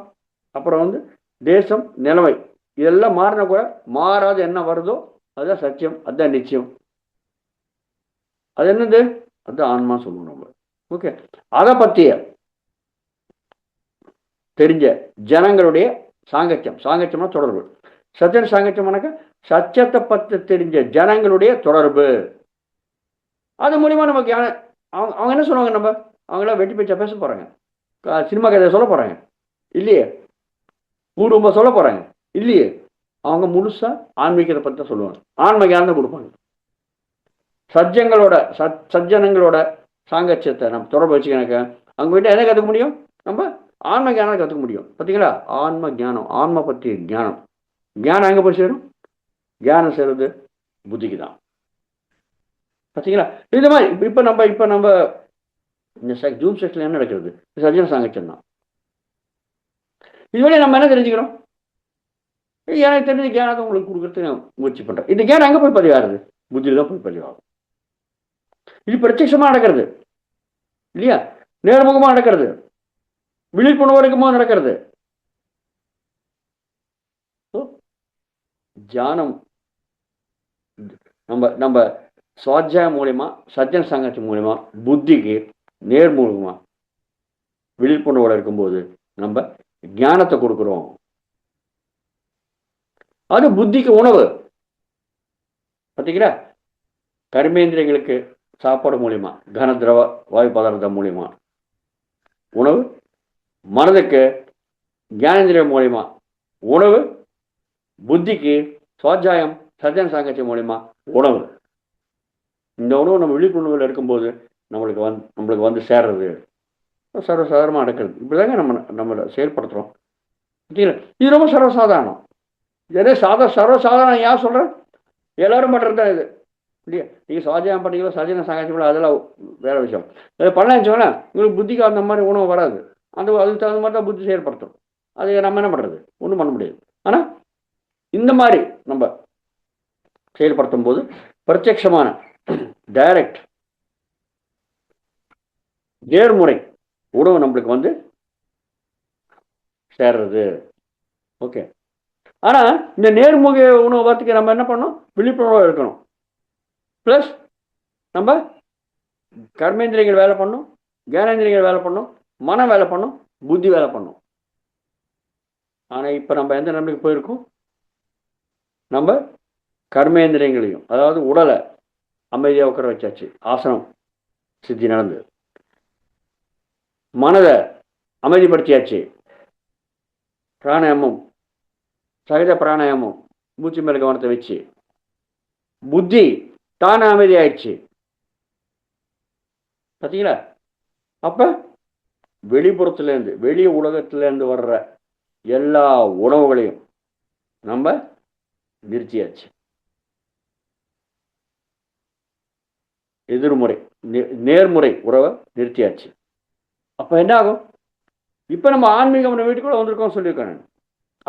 அப்புறம் தேசம், நிலைமை, இதெல்லாம் மாறின கூட மாறாத என்ன வருதோ அதுதான் சத்தியம், அதுதான் நிச்சயம். அது என்னது? அதுதான் ஆன்மா சொல்லுவோம் நம்ம. ஓகே, அதை பற்றிய தெரிஞ்ச ஜனங்களுடைய சாங்கத்தியம். சாங்கத்தியம்னா தொடர்பு. சத்தியன் சாங்கத்தியம்னாக்க சத்தியத்தை பற்றி தெரிஞ்ச ஜனங்களுடைய தொடர்பு. அது மூலிமா நமக்கு அவங்க என்ன சொல்லுவாங்க? நம்ம அவங்களாம் வெட்டி பேச்சா பேச போகிறாங்க, சினிமா கதையை சொல்ல போகிறாங்க இல்லையே, பூர்வமாக சொல்ல போகிறாங்க இல்லையே. அவங்க முழுசாக ஆன்மீகத்தை பற்றி தான் சொல்லுவாங்க, ஆன்ம ஞானம் கொடுப்பாங்க. சஜ்ஜனங்களோட சாங்கத்தியத்தை நம்ம தொடர்பு வச்சுக்கனாக்க அவங்க கிட்ட என்ன கற்றுக்க முடியும்? நம்ம ஆன்ம ஞானம் கற்றுக்க முடியும். பார்த்தீங்களா? ஆன்ம ஞானம், ஆன்மா பற்றிய ஞானம். ஞானம் எங்கே போய் சேரும்? ஞானம் சேருது புத்திக்கு தான். பார்த்தீங்களா? இந்த மாதிரி இப்போ நம்ம இந்த ஜூம் செக்ஷனில் என்ன நடக்கிறது? சஜ்ஜன சாங்கத்தியம் தான். இதுவரை நம்ம என்ன தெரிஞ்சுக்கிறோம்? எனக்கு தெரிஞ்ச ஞானத்தை உங்களுக்கு கொடுக்குறதுக்கு முயற்சி பண்ணுறேன். இந்த ஞானம் எங்கே போய் பதிவாகுது? புத்தியில் தான் போய் பதிவாகும். இது பிரத்யட்சமாக நடக்கிறது இல்லையா? நேர்முகமாக நடக்கிறது, விழிப்புணர்வு நடக்கிறது. தியானம் நம்ம சுவாத்தியாயம் மூலியமா, சஜ்ஜன சாங்கத்தியம் மூலியமா புத்திக்கு நேர்முகமாக விழிப்புணர்வோடு இருக்கும்போது நம்ம ஞானத்தை கொடுக்குறோம். அது புத்திக்கு உணவு. பார்த்தீங்களா? கர்மேந்திரியங்களுக்கு சாப்பாடு மூலியமா, கன திரவ வாயு பதார்த்தம் மூலியமா உணவு, மனதுக்கு ஞானேந்திரியம் மூலியமா உணவு, புத்திக்கு சுவாத்தியாயம் சஜ்ஜன சாங்கத்தியம் மூலியமா உணவு. இந்த உணவு நம்ம விழிப்புணர்வில் இருக்கும்போது நம்மளுக்கு சேர்றது சர்வசாதாரணமாக நடக்கிறது. இப்படிதாங்க நம்ம செயல்படுத்துகிறோம். பார்த்தீங்களா? இது ரொம்ப சர்வசாதாரணம். இதே சர்வசாதாரணம் யார் சொல்கிறேன்? எல்லாரும் பண்ணுறது தான் இது இல்லையா? நீங்கள் சுவாத்தியாயம் பண்ணிக்கலாம், சஜ்ஜன சாங்கத்தியம், அதெல்லாம் வேற விஷயம். அதை பண்ண வச்சோன்னா உங்களுக்கு புத்திக்கு அந்த மாதிரி உணவு வராது. அதுக்கு தகுந்த மாதிரி தான் புத்தி செயல்படுத்தும். அது நம்ம என்ன பண்ணுறது? ஒன்றும் பண்ண முடியாது. ஆனால் இந்த மாதிரி நம்ம செயல்படுத்தும் போது பிரத்யட்சமான டைரக்ட் நேர்முறை உணவு நம்மளுக்கு சேர்றது. ஓகே, ஆனால் இந்த நேர்முக உணவு வரத்துக்கு நம்ம என்ன பண்ணணும்? விழிப்புணர்வாக இருக்கணும். ப்ளஸ் நம்ம கர்மேந்திரியங்கள் வேலை பண்ணணும், ஞானேந்திரியங்கள் வேலை பண்ணணும், மனம் வேலை பண்ணணும், புத்தி வேலை பண்ணணும். ஆனால் இப்போ நம்ம எந்த நிலைமைக்கு போயிருக்கோம்? நம்ம கர்மேந்திரியங்களையும், அதாவது உடலை அமைதியாக உட்கார வச்சாச்சு, ஆசனம் சித்தி நடந்து, மனதை அமைதிப்படுத்தியாச்சு, பிராணாயாமம், சகஜ பிராணாயாமம், மூச்சு மேல கவனத்தை வச்சு, புத்தி தானே அமைதி ஆயிடுச்சு. பார்த்தீங்களா? அப்போ வெளிப்புறத்துலேருந்து, வெளி உலகத்திலேருந்து வர்ற எல்லா உணவுகளையும் நம்ம நிறுத்தியாச்சு. எதிர்முறை நேர்முறை உறவை நிறுத்தியாச்சு. அப்போ என்ன ஆகும்? இப்போ நம்ம ஆன்மீகம் வீட்டுக்குள்ள வந்திருக்கோம் சொல்லியிருக்கேன்.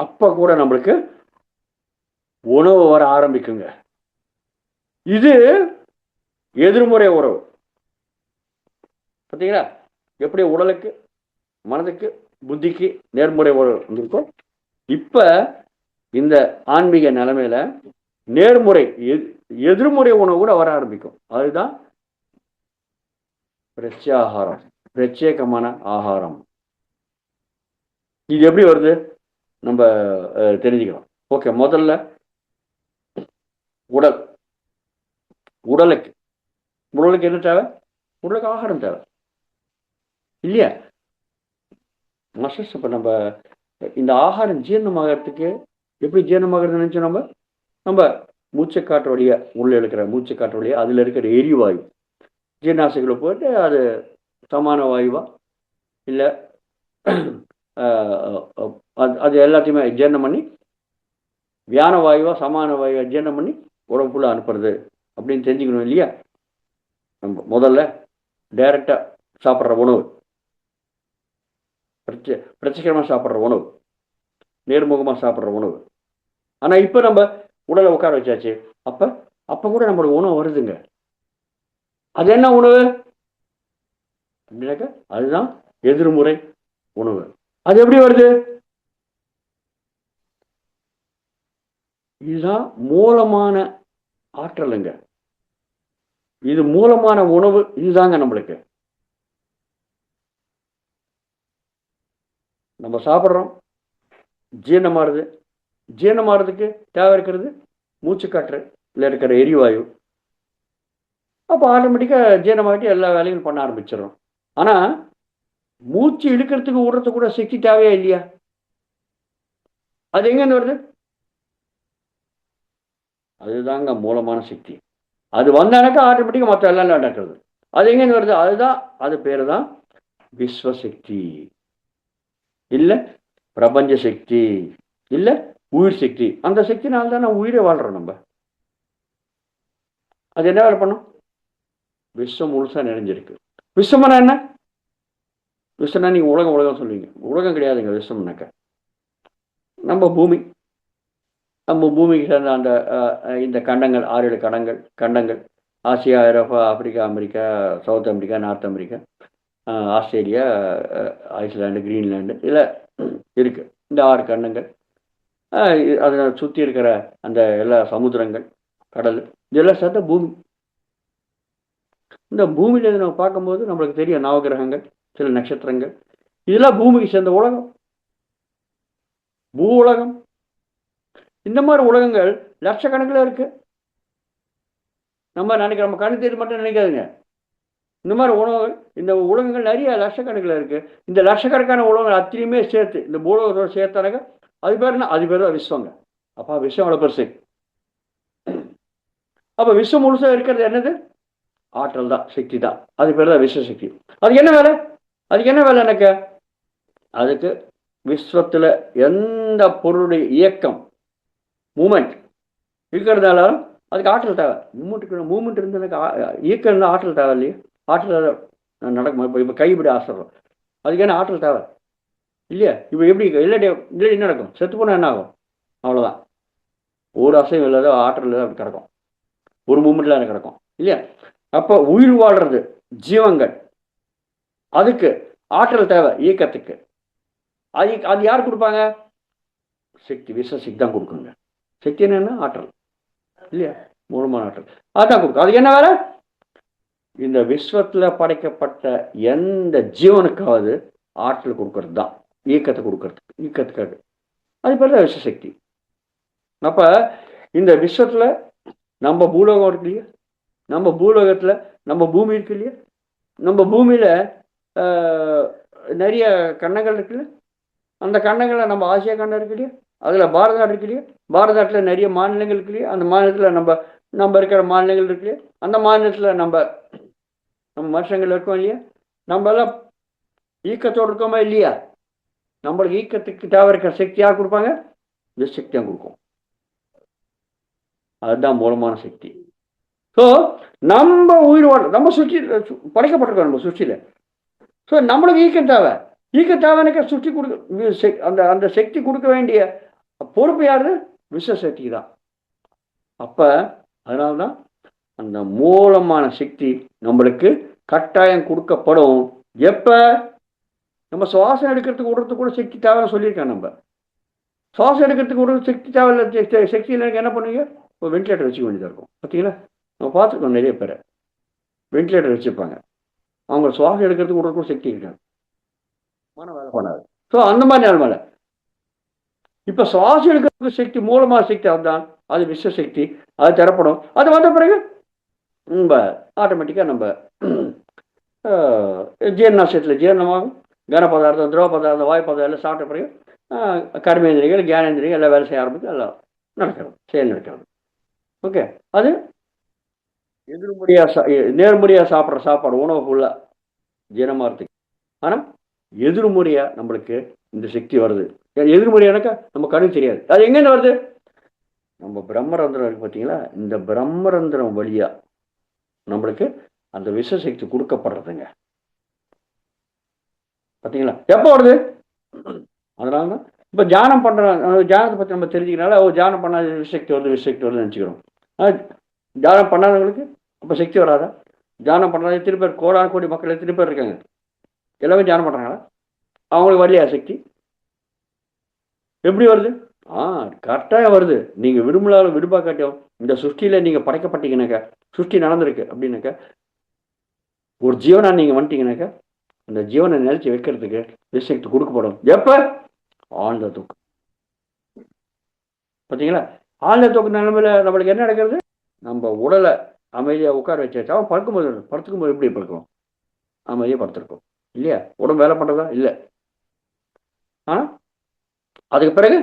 அப்போ கூட நம்மளுக்கு உணவு வர ஆரம்பிக்குங்க. இது எதிர்முறை உறவு. பார்த்தீங்களா? எப்படி உடலுக்கு, மனதுக்கு, புத்திக்கு நேர்முறை உறவு வந்திருக்கும். இப்போ இந்த ஆன்மீக நிலைமையில நேர்முறை எதிர்முறை உணவு கூட வர ஆரம்பிக்கும். அதுதான் பிரத்யாகாரம், பிரத்யேகமான ஆகாரம். இது எப்படி வருது நம்ம தெரிஞ்சுக்கலாம். ஓகே, முதல்ல உடல். உடலுக்கு என்ன தேவை? உடலுக்கு ஆகாரம் தேவை இல்லையா? இப்போ நம்ம இந்த ஆகாரம் ஜீரணமாகறதுக்கு எப்படி ஜீரணமாகிறது நினைச்சோம்? நம்ம மூச்சை காற்று வழியா, உள்ள இருக்கிற மூச்சை காற்று வழியா அதில் இருக்கிற எரிவாயு ஜீர்ணாசைகளை போயிட்டு அது சமான வாயுவா இல்லை அது எல்லாத்தையுமே ஜீரணம் பண்ணி வியான வாயுவா சமான வாயுவா ஜீரணம் பண்ணி உடம்புக்குள்ள அனுப்புறது அப்படின்னு தெரிஞ்சுக்கணும் இல்லையா? நம்ம முதல்ல டைரக்டா சாப்பிட்ற உணவு, பிரத்யேகமாக சாப்பிட்ற உணவு, நேர்முகமாக சாப்பிட்ற உணவு. ஆனால் இப்போ நம்ம உடலை உட்கார வச்சாச்சு. அப்போ கூட நம்மளுக்கு உணவு வருதுங்க. அது என்ன உணவு அப்படின்னாக்க அதுதான் எதிர்முறை உணவு. அது எப்படி வருது? இதுதான் மூலமான ஆற்றலுங்க. இது மூலமான உணவு இதுதாங்க. நம்மளுக்கு நம்ம சாப்பிட்றோம், ஜீரணமாறுது. ஜீரணமாறதுக்கு தேவை இருக்கிறது மூச்சு காற்று இல்லை இருக்கிற எரிவாயு. அப்போ ஆட்டோமேட்டிக்காக ஜீரணமாகிட்டு எல்லா வேலையும் பண்ண ஆரம்பிச்சிடறோம். ஆனால் மூச்சு இழுக்கிறதுக்கு விடுறதுக்கு கூட சக்தி தேவையா இல்லையா? அது எங்கேருந்து வருது? அதுதாங்க மூலமான சக்தி. அது வந்தானாக்கா ஆட்டோமேட்டிக்காக மற்ற எல்லாம் நடக்கிறது. அது எங்கேருந்து வருது? அதுதான், அது பேர் தான் விஸ்வசக்தி, இல்லை பிரபஞ்ச சக்தி, இல்லை உயிர் சக்தி. அந்த சக்தினால தான் நான் உயிரை வாழ்கிறோம். நம்ம அது என்ன வேலை பண்ணும்? விஸ்வம் முழுசா நிறைஞ்சிருக்கு. விஸ்வம்னா என்ன? விஸ்வம்னா நீங்க உலகம் சொல்லுவீங்க. உலகம் கிடையாதுங்க. விஸ்வம்னாக்க நம்ம பூமி. நம்ம பூமிக்கு சேர்ந்த அந்த இந்த கண்டங்கள், 6-7 கண்டங்கள் ஆசியா, ஐரோப்பா, Africa, America, South America, North America, Australia, Iceland, Greenland இதில் இருக்குது. இந்த 6 கண்டங்கள், அதை சுற்றி இருக்கிற அந்த எல்லா சமுத்திரங்கள், கடல், இதெல்லாம் சேர்ந்த பூமி. இந்த பூமியில நம்ம பார்க்கும்போது நம்மளுக்கு தெரியும் நவகிரகங்கள், சில நட்சத்திரங்கள், இதெல்லாம் பூமிக்கு சேர்ந்த உலகம், பூ உலகம். இந்த மாதிரி உலகங்கள் லட்சக்கணக்கில் இருக்கு. நம்ம கண்ணு தெரிஞ்சு மட்டும் நினைக்காதுங்க. இந்த மாதிரி உலகங்கள், இந்த உலகங்கள் நிறைய லட்சக்கணக்கில் இருக்கு. இந்த லட்சக்கணக்கான உலகங்கள் அத்தனையுமே சேர்த்து இந்த பூலோகத்தோட சேர்த்தானாக்க அது பேர் என்ன? அது பேர் தான் விஸ்வங்க. அப்போ விஸ்வம் எவ்வளோ பெருசு? அப்போ விஸ்வம் முழுசாக இருக்கிறது என்னது? ஆற்றல் தான், சக்தி தான். அது பேர் தான் விஸ்வசக்தி. அதுக்கு என்ன வேலை? எனக்கு அதுக்கு விஸ்வத்தில் எந்த பொருளுடைய இயக்கம், மூமெண்ட் இருக்கிறதுனால அதுக்கு ஆற்றல் தேவை. மூமெண்ட் இருந்து எனக்கு இயக்கம் இருந்தால் ஆற்றல் தேவை இல்லையா? ஆற்றல் நடக்கும். இப்போ கைப்பிடி ஆசைறோம், அதுக்கு என்ன ஆற்றல் தேவை இல்லையா? இப்போ எப்படி இல்லாட்டி என்ன நடக்கும்? செத்து போனால் என்ன ஆகும்? அவ்வளோதான். ஒரு அசையும் இல்லாத ஆற்றல் இல்லாத அப்படி கிடக்கும். ஒரு மூமெண்ட்ல எனக்கு கிடக்கும் இல்லையா? அப்போ உயிர் வாழ்றது ஜீவங்கள், அதுக்கு ஆற்றல் தேவை இயக்கத்துக்கு. அது யார் கொடுப்பாங்க? சக்தி, விஸ்வசக்தி தான் கொடுக்குங்க. சக்தி என்னன்னா ஆற்றல் இல்லையா? மூலமான ஆற்றல் அதுதான் கொடுக்கும். அதுக்கு என்ன வேலை? இந்த விஸ்வத்தில் படைக்கப்பட்ட எந்த ஜீவனுக்காவது ஆற்றல் கொடுக்கறது தான், இயக்கத்தை இயக்கத்துக்காக. அது பேர் தான் விஸ்வசக்தி. அப்போ இந்த விஸ்வத்தில் நம்ம பூலோகம் இருக்கு இல்லையா? நம்ம பூலோகத்தில் நம்ம பூமி இருக்கு இல்லையா? நம்ம பூமியில் நிறைய கண்டங்கள் இருக்குல்ல? அந்த கண்டங்களில் நம்ம ஆசியா கண்டம் இருக்கு இல்லையா? அதில் பாரத நாடு இருக்கு இல்லையா? பாரத நாட்டில் நிறைய மாநிலங்கள் இருக்கு இல்லையா? அந்த மாநிலத்தில் நம்ம இருக்கிற மாநிலங்கள் இருக்கு இல்லையா? அந்த மாநிலத்தில் நம்ம மனுஷங்கள் இருக்கோம் இல்லையா? நம்ம எல்லாம் ஈக்கத்தோடு இருக்கோமா இல்லையா? நம்மளுக்கு ஈக்கத்துக்கு தேவை இருக்கிற சக்தி யார் கொடுப்பாங்க? விசக்தி தான் கொடுக்கும். அதுதான் மூலமான சக்தி. ஸோ நம்ம உயிர் நம்ம சுற்றி படைக்கப்பட்டிருக்கோம், நம்ம சுற்றில. ஸோ நம்மளுக்கு ஈக்கம் தேவை. ஈக்கு தேவையானக்க சுற்றி கொடுக்க அந்த அந்த சக்தி கொடுக்க வேண்டிய பொறுப்பு யாரு? விஸ்வசக்தி தான். அப்ப அதனால்தான் அந்த மூலமான சக்தி நம்மளுக்கு கட்டாயம் கொடுக்கப்படும். எப்ப நம்ம சுவாசம் எடுக்கிறதுக்கு விடுறதுக்கு கூட சக்தி தேவை சொல்லியிருக்கேன். நம்ம சுவாசம் எடுக்கிறதுக்கு ஒரு சக்தி தேவையில்ல, சக்தி இல்லைன்னு என்ன பண்ணுவீங்க? ஒரு வென்டிலேட்டர் வச்சுக்க வேண்டியதாக இருக்கும். பார்த்தீங்களா, நம்ம பார்த்துருக்கோம் நிறைய பேரை வென்டிலேட்டர் வச்சுருப்பாங்க. அவங்க சுவாசம் எடுக்கிறதுக்கு விடுறதுக்கு சக்தி இருக்காது, மனம் வேலை பண்ணாது. ஸோ அந்த மாதிரி நிலைமையில இப்போ சுவாசம் எடுக்கிறதுக்கு சக்தி மூலமாக சக்தி அதுதான், அது விஸ்வசக்தி, அது தரப்படும். அது வந்த பிறகு நம்ம ஆட்டோமேட்டிக்காக நம்ம ஜீரணாசயத்தில் ஜீரணமாகும். கன பதார்த்தம், திரவ பதார்த்தம், வாயு பதார்த்தம் எல்லாம் சாப்பிட்ட பிறகு கர்மேந்திரிகள் ஞானேந்திரிகள் எல்லாம் வேலை செய்ய ஆரம்பித்து எல்லாம் நடக்கிறது, செயல் நடக்கிறது. ஓகே, அது எதிர்மறையாக நேர்முறையாக சாப்பிட்ற சாப்பாடு உணவு ஃபுல்லாக ஜீரணமாகிறதுக்கு. ஆனால் எதிர்முறையாக நம்மளுக்கு இந்த சக்தி வருது. எதிர்முறையானாக்கா நம்ம கண்ணு தெரியாது. அது எங்கேருந்து வருது? நம்ம பிரம்மரந்திரம் இருக்கு பார்த்தீங்களா, இந்த பிரம்மரந்திரம் வழியாக நம்மளுக்கு அந்த விஸ்வசக்தி கொடுக்கப்படுறதுங்க. பார்த்தீங்களா எப்போ வருது? அதனால தான் இப்போ தியானம் பண்ணுற தியானத்தை பற்றி நம்ம தெரிஞ்சுக்கிறனால தியானம் பண்ணால் விசக்தி வருது விசக்தி வருதுன்னு நினச்சிக்கிறோம். தியானம் பண்ணாதவங்களுக்கு அப்போ சக்தி வராதா? தியானம் பண்ணாத எத்தனை பேர், கோடான கோடி மக்கள் எத்தனை பேர் இருக்காங்க, எல்லாமே தியானம் பண்ணுறாங்களா? அவங்களுக்கு வரலையா சக்தி? எப்படி வருது? கரெக்டாக வருது. நீங்கள் விரும்பலாலும் விரும்பா காட்டியும் இந்த சுஷ்டியில் நீங்கள் படைக்கப்பட்டீங்கன்னாக்கா, சுஷ்டி நடந்திருக்கு அப்படின்னாக்கா, ஒரு ஜீவனாக நீங்கள் வந்துட்டீங்கன்னாக்கா, அந்த ஜீவனை நிலைச்சி வைக்கிறதுக்கு விசக்தி கொடுக்கப்படும். எப்போ? ஆழ்ந்த தூக்கம். பார்த்தீங்களா, ஆழ்ந்த தூக்க நிலைமையில நம்மளுக்கு என்ன நடக்கிறது? நம்ம உடலை அமைதியாக உட்கார வச்சாச்சா, அவன் படுத்துக்கும்போது எப்படி படுக்கும்? அமைதியாக படுத்துருக்கோம் இல்லையா? உடம்பு வேலை பண்ணுறதா? இல்லை. ஆனால் அதுக்கு பிறகு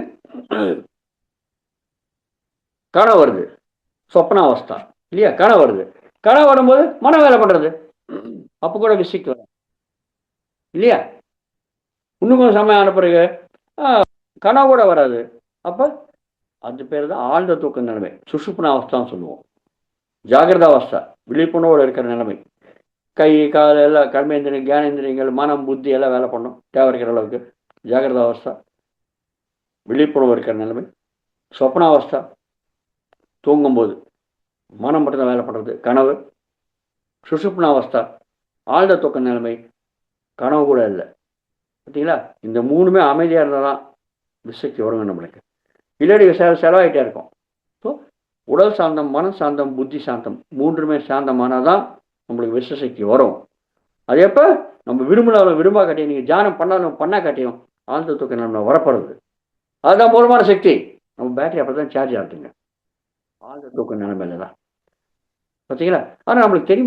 கனவு வருது, சொப்னாவஸ்தா இல்லையா? கனவு வருது. கனவு வரும்போது மனம் வேலை பண்ணுறது, அப்போ கூட விசக்தி வரும் இல்லையா? இன்னும் கொஞ்சம் சமயம் ஆன பிறகு கனவு கூட வராது. அப்போ அது பேர் தான் ஆழ்ந்த தூக்க நிலைமை, சுஷுப்னாவஸ்தான்னு சொல்லுவோம். ஜாகிரத அவஸ்தா, விழிப்புணர்வோடு இருக்கிற நிலைமை. கை கால் எல்லாம் கர்மேந்திரியங்கள் ஞானேந்திரியங்கள் மனம் புத்தி எல்லாம் வேலை பண்ணும் தேவை இருக்கிற அளவுக்கு. ஜாகிரத அவஸ்தா விழிப்புணர்வு இருக்கிற நிலைமை. சொப்னாவஸ்தா தூங்கும்போது மனம் மட்டும்தான் வேலை பண்ணுறது, கனவு. சுஷுப்னாவஸ்தா ஆழ்ந்த தூக்க நிலைமை, கனவு கூட இல்லை. பார்த்தீங்களா, இந்த மூணுமே அமைதியாக இருந்தால் தான் விசக்தி வருங்க நம்மளுக்கு. இல்லாடி செலவாகிட்டே இருக்கும். ஸோ உடல் சாந்தம், மனம் சாந்தம், புத்தி சாந்தம் மூன்றுமே சாந்தமானால் தான் நம்மளுக்கு விசசக்தி வரும். அது எப்போ? நம்ம விரும்பா காட்டியும் நீங்கள் தியானம் பண்ணாலும் பண்ணா காட்டியும் ஆழ்ந்த தூக்க நிலைமை வரப்படுறது. அதுதான் மூலமான சக்தி. நம்ம பேட்டரி அப்போ தான் சார்ஜ் ஆகுதுங்க ஆழ்ந்த தூக்க நிலைமையில தான். பார்த்தீங்களா, ஆனால் நம்மளுக்கு தெரிய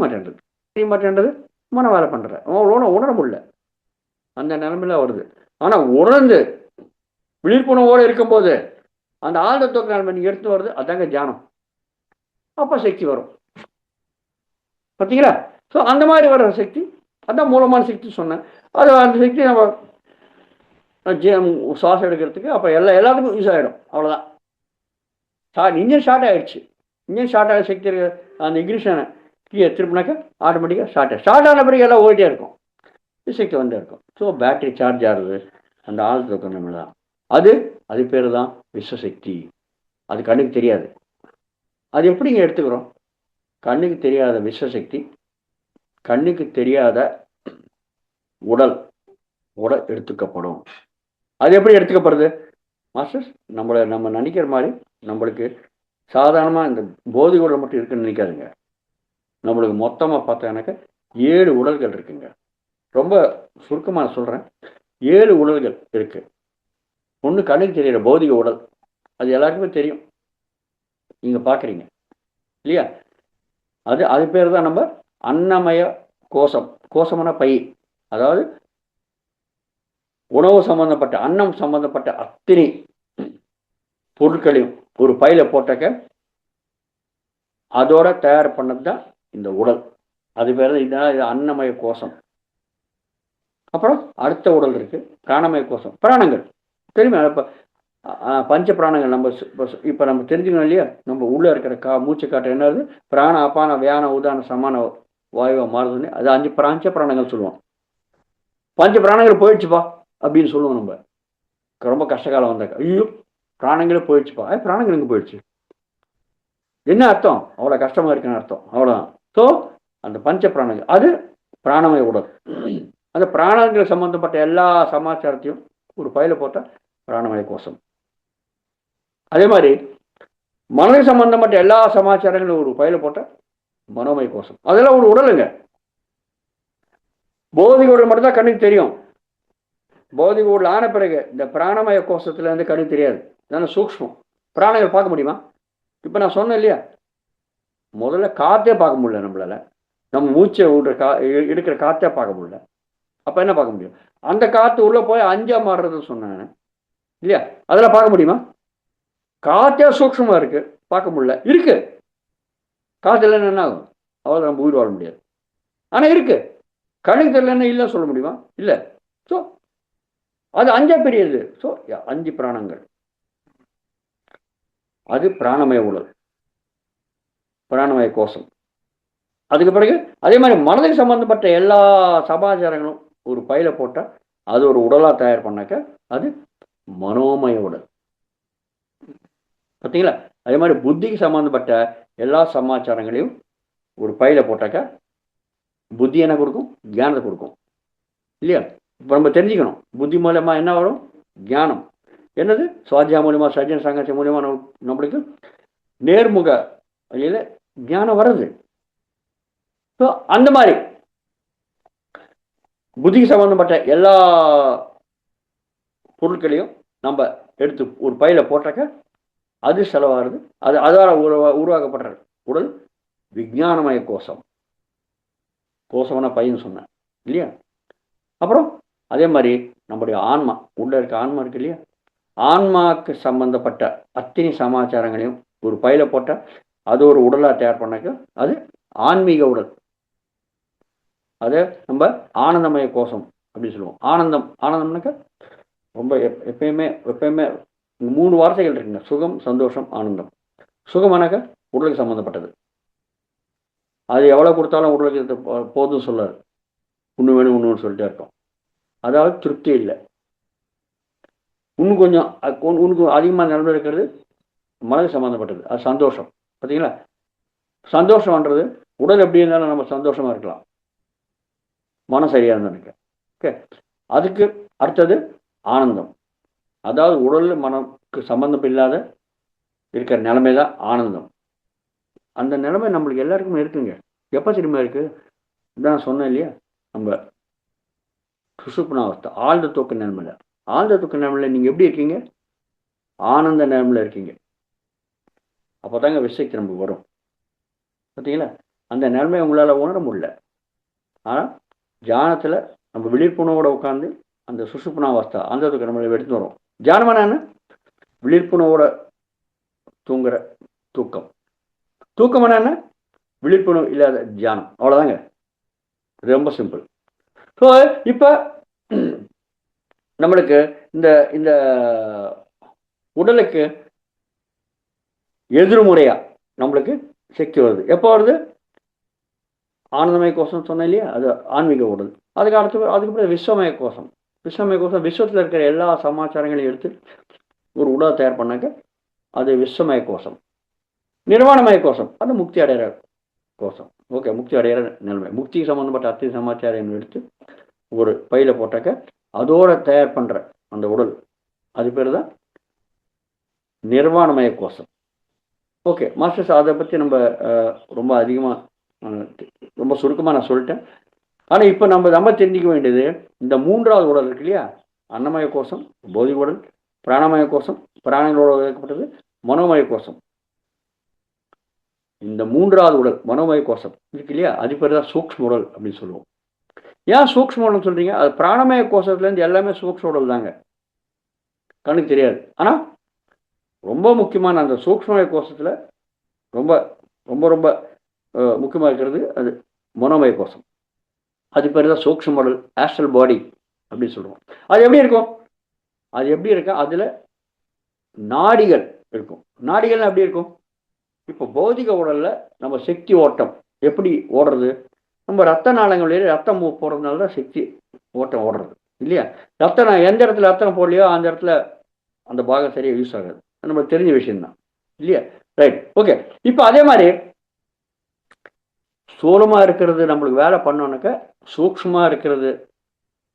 மாட்டேன்றது மனம் வேலை பண்ணுற உணர முடியல, அந்த நிலைமையில வருது. ஆனால் உணர்ந்து விழிப்புணர்வோடு இருக்கும்போது அந்த ஆழ்ந்த தூக்க நிலைமை நீங்கள் எடுத்து வருது, அதாங்க தியானம். அப்போ சக்தி வரும். பார்த்தீங்களா? ஸோ அந்த மாதிரி வர சக்தி அதான் மூலமான சக்தி சொன்னேன். அது அந்த சக்தி நம்ம சுவாசம் எடுக்கிறதுக்கு அப்போ எல்லாத்துக்கும் யூஸ் ஆகிடும். அவ்வளோதான். இன்ஜின் ஸ்டார்ட் ஆகிடுச்சு. இன்ஜின் ஸ்டார்ட் ஆகிற சக்தி இருக்க அந்த இக்னிஷனை கீழே திருப்பினாக்கா ஆட்டோமேட்டிக்காக ஸ்டார்ட் ஆன பிறகு எல்லாம் ஓடிட்டே இருக்கும், சக்தி வந்துட்டே இருக்கும். ஸோ பேட்டரி சார்ஜ் ஆகுது அந்த ஆழ்ந்த தூக்க நிலைமை தான். அது பேர் தான் விஸ்வசக்தி. அது கண்ணுக்கு தெரியாது. அது எப்படிங்க எடுத்துக்கிறோம்? கண்ணுக்கு தெரியாத விஸ்வசக்தி, கண்ணுக்கு தெரியாத உடல் எடுத்துக்கப்படும். அது எப்படி எடுத்துக்கப்படுது மாஸ்டர்ஸ்? நம்ம நினைக்கிற மாதிரி நம்மளுக்கு சாதாரணமாக இந்த போதை உடல் மட்டும் இருக்குன்னு நினைக்காதுங்க. நம்மளுக்கு மொத்தமாக பார்த்தோன்னாக்கா 7 உடல்கள் இருக்குங்க. ரொம்ப சுருக்கமாக சொல்கிறேன், 7 உடல்கள் இருக்கு. ஒன்று கண்ணுக்கு தெரிகிற பௌதிக உடல், அது எல்லாருக்குமே தெரியும், நீங்கள் பார்க்குறீங்க இல்லையா? அது பேர் தான் நம்ம அன்னமய கோஷம். கோஷமான பை, அதாவது உணவு சம்பந்தப்பட்ட அன்னம் சம்பந்தப்பட்ட அத்தனை பொருட்களையும் ஒரு பையில போட்டாக்க அதோட தயார் பண்ணது தான் இந்த உடல். அது பேர் தான் இது அன்னமய கோஷம். அப்புறம் அடுத்த உடல் இருக்கு பிராணமய கோஷம். பிராணங்கள் தெரியுமா? இப்போ பஞ்ச பிராணங்கள் நம்ம இப்போ நம்ம தெரிஞ்சுக்கணும் இல்லையா? நம்ம உள்ளே இருக்கிற மூச்சு காற்று என்னது? பிராண அபான வியான உதான சமான வாயுவை மாறுதுன்னு அது 5 பிராணங்கள் சொல்லுவோம். பஞ்ச பிராணங்கள் போயிடுச்சுப்பா அப்படின்னு சொல்லுவோம் நம்ம. ரொம்ப கஷ்டகாலம் வந்தாக்க, ஐயோ பிராணங்களே போயிடுச்சுப்பா. பிராணங்கள் எங்கே போயிடுச்சு? என்ன அர்த்தம்? அவ்வளோ கஷ்டமா இருக்குன்னு அர்த்தம். அவ்வளோதான். ஸோ அந்த பஞ்ச பிராணங்கள் அது பிராணமய உடல். அந்த பிராணங்கள் சம்பந்தப்பட்ட எல்லா சமாச்சாரத்தையும் ஒரு பையில போட்டால் பிராணமய கோஷம். அதே மாதிரி மனது சம்பந்தப்பட்ட எல்லா சமாச்சாரங்களும் ஒரு பையில போட்டால் மனோமய கோஷம். அதெல்லாம் ஒரு உடலுங்க. போதிக உடல் மட்டும்தான் கண்ணுக்கு தெரியும். போதிக உடல் ஆன பிறகு இந்த பிராணமய கோஷத்துல இருந்து கண்ணுக்கு தெரியாது. தானே சூக்ஷ்மம். பிராணங்கள் பார்க்க முடியுமா? இப்போ நான் சொன்னேன் இல்லையா, முதல்ல காற்றே பார்க்க முடியல நம்மளால. நம்ம மூச்சை விடுற எடுக்கிற காற்றே பார்க்க முடியல. அப்போ என்ன பார்க்க முடியும்? அந்த காற்று உள்ளே போய் அஞ்சா மாறுறதுன்னு சொன்னேன் இல்லையா, அதெல்லாம் பார்க்க முடியுமா? காற்றே சூக்ஷ்மமாக இருக்கு, பார்க்க முடியல. இருக்கு, காற்று இல்லைன்னு என்ன ஆகும்? அவ்வளோ நம்ம உயிர் வாழ முடியாது. ஆனால் இருக்கு, கண்ணுக்கு தெரியலன்னா இல்லை சொல்ல முடியுமா? இல்லை. ஸோ அது அஞ்சா பெரியது. ஸோ 5 பிராணங்கள். அது பிராணமய உடல், பிராணமய கோஷம். அதுக்கு பிறகு அதே மாதிரி மனதுக்கு சம்பந்தப்பட்ட எல்லா சமாச்சாரங்களும் ஒரு பையில போட்டால் அது ஒரு உடலாக தயார் பண்ணாக்க அது மனோமய உடல். பார்த்தீங்களா? அதே மாதிரி புத்திக்கு சம்பந்தப்பட்ட எல்லா சமாச்சாரங்களையும் ஒரு பையில போட்டாக்க புத்தி என்ன கொடுக்கும்? ஞானத்தை கொடுக்கும் இல்லையா? இப்போ நம்ம தெரிஞ்சுக்கணும், புத்தி மூலமாக என்ன வரும்? ஞானம். என்னது? சுவாத்தியா மூலியமா, சஜ்ஜன சாங்கத்திய மூலியமா நம்மளுக்கு நேர்முக வழியில் ஞானம் வருது. ஸோ அந்த மாதிரி புத்திக்கு சம்பந்தப்பட்ட எல்லா பொருட்களையும் நம்ம எடுத்து ஒரு பையில போட்டாக்க அது செலவாகுது. அது அதால் உருவாக்கப்படுற உடல் விஞ்ஞானமய கோஷம். கோஷம்னா பையன் சொன்னேன் இல்லையா? அப்புறம் அதே மாதிரி நம்முடைய ஆன்மா, உள்ள இருக்க ஆன்மா இருக்கு இல்லையா, ஆன்மாவுக்கு சம்பந்தப்பட்ட அத்தனை சமாச்சாரங்களையும் ஒரு பையில போட்டால் அது ஒரு உடலாக தயார் பண்ணாக்க அது ஆன்மீக உடல். அது நம்ம ஆனந்தமய கோஷம் அப்படின்னு சொல்லுவோம். ஆனந்தம், ஆனந்தம்னாக்க ரொம்ப எப்பயுமே 3 வார்த்தைகள் இருக்குங்க: சுகம், சந்தோஷம், ஆனந்தம். சுகமானாக்க உடலுக்கு சம்மந்தப்பட்டது. அது எவ்வளோ கொடுத்தாலும் உடலுக்கு போதும் சொல்லாது, இன்னும் வேணும் இன்னும் சொல்லிட்டே இருக்கோம். அதாவது திருப்தி இல்லை. இன்னும் கொஞ்சம் உனக்கு அதிகமாக நிலவு இருக்கிறது மனது சம்மந்தப்பட்டது, அது சந்தோஷம். பார்த்தீங்களா? சந்தோஷம்ன்றது உடல் எப்படி இருந்தாலும் நம்ம சந்தோஷமாக இருக்கலாம், மனம் சரியாக இருந்தால். ஓகே, அதுக்கு அடுத்தது ஆனந்தம். அதாவது உடல் மனக்கு சம்பந்தம் இல்லாத இருக்கிற நிலைமை தான் ஆனந்தம். அந்த நிலைமை நம்மளுக்கு எல்லாருக்குமே இருக்குங்க. எப்போ திரும்ப இருக்குது? இதான் சொன்னேன் இல்லையா, நம்ம சுசுப்னாவஸ்தை, ஆழ்ந்த தூக்க நிலைமையில். ஆழ்ந்த தூக்க நிலைமையில் நீங்கள் எப்படி இருக்கீங்க? ஆனந்த நிலைமையில் இருக்கீங்க. அப்போ தாங்க விசக்தி நமக்கு வரும். பார்த்தீங்களா? அந்த நிலைமை உங்களால் உணர முடியல. ஆனால் தியானத்தில் நம்ம விழிப்புணர்வோட உட்காந்து அந்த சுசுப்னாவஸ்தை, ஆழ்ந்த தூக்க நிலைமையில் எடுத்து வரோம். தியானமான என்ன? விழிப்புணர்வோட தூங்குற தூக்கம். தூக்கமான என்ன? விழிப்புணர்வு இல்லாத தியானம். அவ்வளோதாங்க, ரொம்ப சிம்பிள். ஸோ இப்போ நம்மளுக்கு இந்த இந்த உடலுக்கு எதிர்முறையா நம்மளுக்கு சக்தி வருது. எப்போ வருது? ஆனந்தமய கோஷம் சொன்னேன் இல்லையா, அது ஆன்மீக உடல். அதுக்கப்புறம் விஸ்வமய கோஷம். விஸ்வமய கோஷம் விஸ்வத்தில் இருக்கிற எல்லா சமாச்சாரங்களையும் எடுத்து ஒரு உடலை தயார் பண்ணாக்க அது விஸ்வமய கோஷம். நிர்வாணமய கோஷம் அது முக்தி அடைகிற கோஷம். ஓகே, முக்தி அடைகிற நிலைமை. முக்திக்கு சம்மந்தப்பட்ட அத்தனை சமாச்சாரம் எடுத்து ஒரு பையில போட்டாக்க அதோட தயார் பண்ணுற அந்த உடல், அது பேர் தான் நிர்வாணமய கோஷம். ஓகே மாஸ்டர்ஸ், அதை பற்றி நம்ம ரொம்ப அதிகமாக ரொம்ப சுருக்கமாக நான் சொல்லிட்டேன். ஆனால் இப்போ நம்ம தெரிஞ்சிக்க வேண்டியது இந்த 3வது உடல் இருக்கு இல்லையா, அன்னமய கோஷம், போதி உடல், பிராணமய கோஷம், பிராணங்களோட வைக்கப்பட்டது மனோமய கோஷம். இந்த 3வது உடல் மனோமய கோஷம் இருக்கு இல்லையா, அது பேர் தான் சூக்ஷ்ம உடல் அப்படின்னு சொல்லுவோம். ஏன் சூக்ஷ்ம உடல் சொல்கிறீங்க? அது பிராணமய கோஷத்துலேருந்து எல்லாமே சூக்ஷ்ம உடல் தாங்க, கண்ணுக்கு தெரியாது. ஆனால் ரொம்ப முக்கியமான அந்த சூக்ஷ்மமய கோஷத்தில் ரொம்ப ரொம்ப ரொம்ப முக்கியமாக இருக்கிறது அது மனோமய கோஷம். அது பேர் தான் சூக்ஷ்ம உடல், ஆஸ்ட்ரல் பாடி அப்படின்னு சொல்லுவோம். அது எப்படி இருக்கும்? அது எப்படி இருக்கும்? அதில் நாடிகள் இருக்கும். நாடிகள்லாம் எப்படி இருக்கும்? இப்போ பௌதிக உடலில் நம்ம சக்தி ஓட்டம் எப்படி ஓடுறது? நம்ம ரத்த நாளங்களில் ரத்தம் போகிறதுனால தான் சக்தி ஓட்டம் ஓடுறது இல்லையா. ரத்தம் எந்த இடத்துல ரத்தம் போடலையோ அந்த இடத்துல அந்த பாகம் சரியாக யூஸ் ஆகாது. நம்மளுக்கு தெரிஞ்ச விஷயம்தான் இல்லையா. Right, okay. இப்போ அதே மாதிரி சூலமாக இருக்கிறது நம்மளுக்கு வேலை பண்ணோன்னாக்கா சூக்ஷ்மமாக இருக்கிறது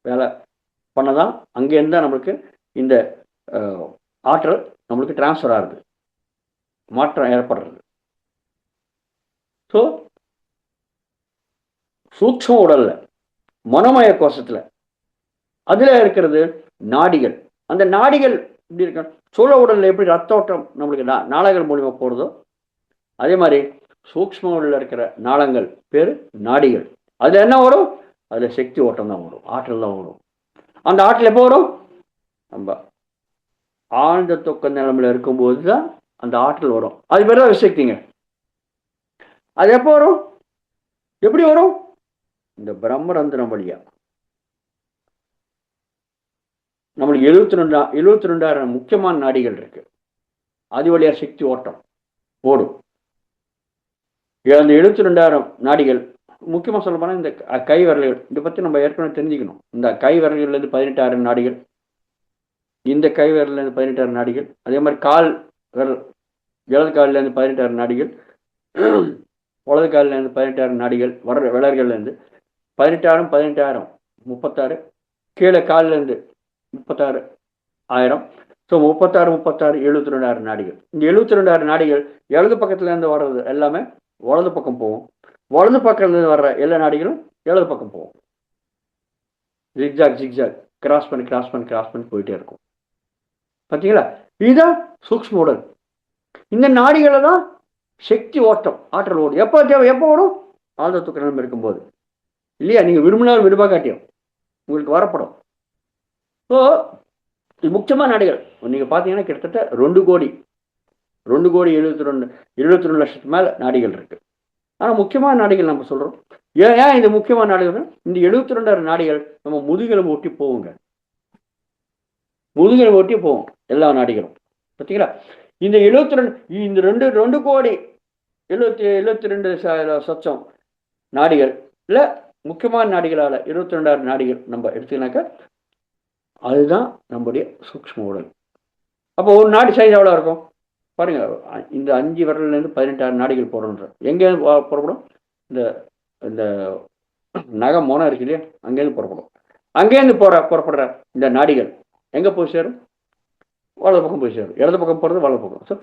வேலை பண்ணதான் அங்கேருந்து தான் நம்மளுக்கு இந்த ஆற்றல் நம்மளுக்கு டிரான்ஸ்ஃபர் ஆகுது, மாற்றம் ஏற்படுறது. ஸோ சூக்ஷ்ம உடல்ல மனோமய கோஷத்துல அதுல இருக்கிறது நாடிகள். அந்த நாடிகள் இப்படி இருக்க சூழ உடல்ல எப்படி ரத்த ஓட்டம் நம்மளுக்கு நாளங்கள் மூலியமா போறதோ அதே மாதிரி சூக்ஷ்ம உடல்ல இருக்கிற நாளங்கள் பேரு நாடிகள். அதுல என்ன வரும்? அதுல சக்தி ஓட்டம் தான் வரும், ஆற்றல் தான் வரும். அந்த ஆற்றல் எப்போ வரும்? நம்ம ஆழ்ந்த தூக்க நிலைமையில இருக்கும்போது தான் அந்த ஆற்றல் வரும். அது பேர் தான் விசக்திங்க. அது எப்போ வரும்? எப்படி வரும்? இந்த பிரம்மரந்திரம் வழியா. நம்மளுக்கு 72,000 முக்கியமான நாடிகள் இருக்கு. அது வழியா சக்தி ஓட்டம் ஓடும். அந்த 72,000 நாடிகள் முக்கியமாக சொல்ல போனால் இந்த கை விரல்கள், இதை பற்றி நம்ம ஏற்கனவே தெரிஞ்சுக்கணும். இந்த கை விரல்கள்லேருந்து 18,000 நாடிகள், இந்த கை விரல்லேருந்து 18,000 நாடிகள், அதே மாதிரி கால் விரல் இடது காலிலேருந்து 18,000 நாடிகள், வலது காலிலேருந்து 18,000 நாடிகள், விரல்கள்லேருந்து 18,000 36 கீழே காலிலேருந்து 36,000. ஸோ 36 72,000 நாடிகள். இந்த 72,000 நாடிகள் இடது பக்கத்துலேருந்து வர்றது எல்லாமே வலது பக்கம் போகும், வலது பக்கத்துலேருந்து வர்ற எல்லா நாடிகளும் இடது பக்கம் போகும். ஜிக்ஜாக் கிராஸ் பண்ணி போயிட்டே இருக்கும். பார்த்தீங்களா? இதுதான் சூக்ஷ்ம உடல். இந்த நாடிகளை தான் சக்தி ஓட்டம், ஆற்றல் ஓடும். எப்போ தேவை? எப்போ ஓடும்? ஆழ்ந்த தூக்க நிலைமை இருக்கும்போது இல்லையா. நீங்கள் விரும்பினாலும் விரும்பாக்காட்டியும் உங்களுக்கு வரப்படும். ஸோ இது முக்கியமான நாடிகள். நீங்கள் பார்த்தீங்கன்னா கிட்டத்தட்ட 2 கோடி 72 லட்சத்துக்கு மேலே நாடிகள் இருக்கு. ஆனால் முக்கியமான நாடிகள் நம்ம சொல்கிறோம். ஏன் இந்த முக்கியமான நாடிகள்? இந்த 72,000 நாடிகள் நம்ம முதுகெலும்பு ஒட்டி போவோங்க. முதுகெலும்பு ஒட்டி போவோம் எல்லா நாடிகளும். பார்த்தீங்களா? இந்த 2 கோடி 72,00,000 நாடிகள் இல்லை முக்கியமான நாடிகளால் 22,000 நாடிகள் நம்ம எடுத்துக்கினாக்கா அதுதான் நம்முடைய சூக்ஷ்ம உடல். அப்போ ஒரு நாடி சைஸ் எவ்வளோ இருக்கும் பாருங்க. இந்த 5 விரல்லேருந்து 18,000 நாடிகள் போடுறோன்ற எங்கேருந்து புறப்படும்? இந்த நகை மோனம் இருக்கு இல்லையா, அங்கேருந்து புறப்படும். அங்கேருந்து புறப்படுற இந்த நாடிகள் எங்கே போய் சேரும்? வலது பக்கம் போய் சேரும். இடது பக்கம் போகிறது வலது பக்கம். ஸோ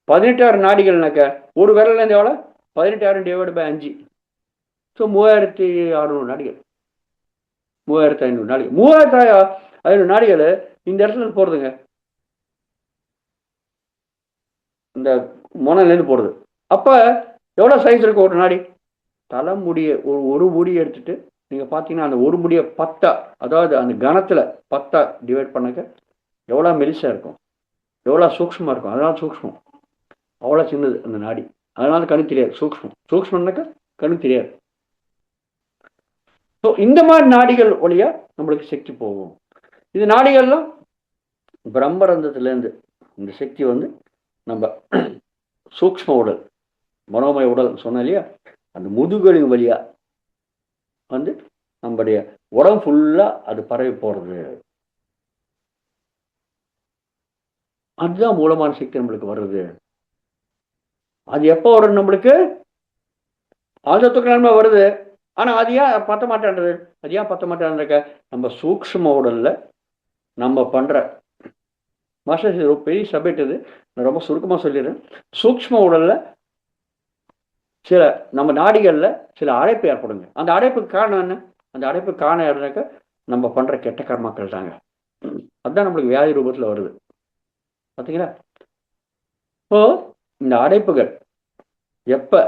18,000 நாடிகள்னாக்க ஒரு விரல்லேருந்து எவ்வளோ? 18,000 / 5. ஸோ 3,600 நாடிகள், 3,500 நாடிகள். 3,500 நாடிகள் இந்த இடத்துல போகிறதுங்க. இந்த மொனலேருந்து போடுது. அப்போ எவ்வளோ சைஸ் இருக்கும் ஒரு நாடி? தலைமுடியை ஒரு முடியை எடுத்துட்டு நீங்கள் பார்த்தீங்கன்னா அந்த ஒரு முடியை 10, அதாவது அந்த கணத்தில் 10 டிவைட் பண்ணாக்க எவ்வளோ மெலிசாக இருக்கும், எவ்வளோ சூக்ஷ்மமாக இருக்கும். அதனால சூக்ஷ்மம் அவ்வளோ சின்னது அந்த நாடி. அதனால கணக்கு தெரியாது. சூக்ஷ்மம்னாக்கா கணக்கு தெரியாது. ஸோ இந்த மாதிரி நாடிகள் வழியா நம்மளுக்கு சக்தி போகும். இது நாடிகள்லாம் பிரம்மரந்தத்துலேருந்து இந்த சக்தி வந்து நம்ம சூக்ஷ்ம உடல் மனோமய உடல் சொன்ன இல்லையா, அந்த முதுகெலும்பு வழியா வந்து நம்முடைய உடம்பு ஃபுல்லா அது பரவி போறது. அதுதான் மூலமான சக்தி நம்மளுக்கு வருது. அது எப்போ வரும்? நம்மளுக்கு ஆழ்ந்த நன்மை வருது. ஆனா அது ஏன் பத்த மாட்டேன்றது? அது ஏன் பத்த மாட்டேன்றக்க நம்ம சூக்ஷ்ம உடல்ல நம்ம பண்ற மாஸ்டர் இது பெரிய சப்ஜெக்ட். இது நான் ரொம்ப சுருக்கமாக சொல்லிடுறேன். சூக்ஷ்ம உடல்ல சில நம்ம நாடிகளில் சில அடைப்பு ஏற்படுங்க. அந்த அடைப்புக்கு காரணம் என்ன? அந்த அடைப்புக்கு காரணம் இருந்தாக்க நம்ம பண்ணுற கெட்ட கர்மாக்கள் தாங்க. அதுதான் நம்மளுக்கு வியாதி ரூபத்தில் வருது. பார்த்தீங்களா? ஸோ இந்த அடைப்புகள் எப்போ